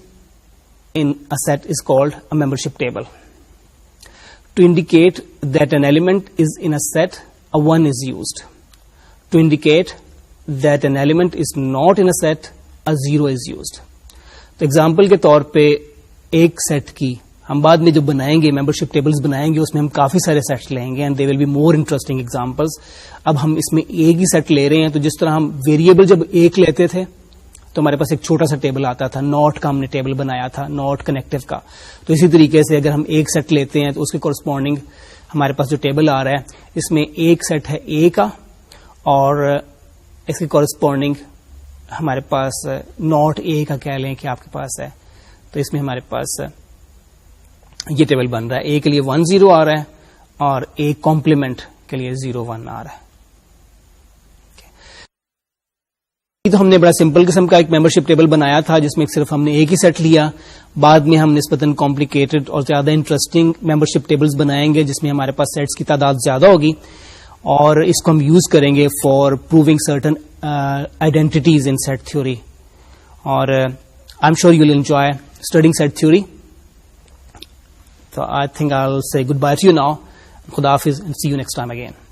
in a set is called a membership table. To indicate that an element is in a set, a 1 is used. To indicate that an element is not in a set, a 0 is used. تو example کے طور پہ ایک set کی ہم بعد میں جو بنائیں گے ممبرشپ ٹیبلز بنائیں گے, اس میں ہم کافی سارے سیٹس لیں گے and they will be more interesting examples. اب ہم اس میں ایک ہی سیٹ لے رہے ہیں, تو جس طرح ہم ویریبل جب ایک لیتے تھے تو ہمارے پاس ایک چھوٹا سا ٹیبل آتا تھا, ناٹ کا ہم نے ٹیبل بنایا تھا, ناٹ کنیکٹو کا. تو اسی طریقے سے اگر ہم ایک سیٹ لیتے ہیں تو اس کے کورسپونڈنگ ہمارے پاس جو ٹیبل آ رہا ہے اس میں ایک سیٹ ہے اے کا اور اس کے کورسپونڈنگ ہمارے پاس ناٹ اے کا کہہ لیں کہ آپ کے پاس ہے, تو اس میں ہمارے پاس یہ ٹیبل بن رہا ہے. اے کے لیے 1 0 آ رہا ہے اور اے کمپلیمنٹ کے لیے 0 1 آ رہا ہے. تو ہم نے بڑا سمپل قسم کا ایک ممبرشپ ٹیبل بنایا تھا جس میں صرف ہم نے ایک ہی سیٹ لیا. بعد میں ہم نسبتاً کمپلیکیٹڈ اور زیادہ انٹرسٹنگ ممبرشپ ٹیبلز بنائیں گے جس میں ہمارے پاس سیٹس کی تعداد زیادہ ہوگی, اور اس کو ہم یوز کریں گے for proving certain identities in set theory. اور I am sure you will enjoy studying set theory. So I think I'll say goodbye to you now. Khuda Hafiz and see you next time again.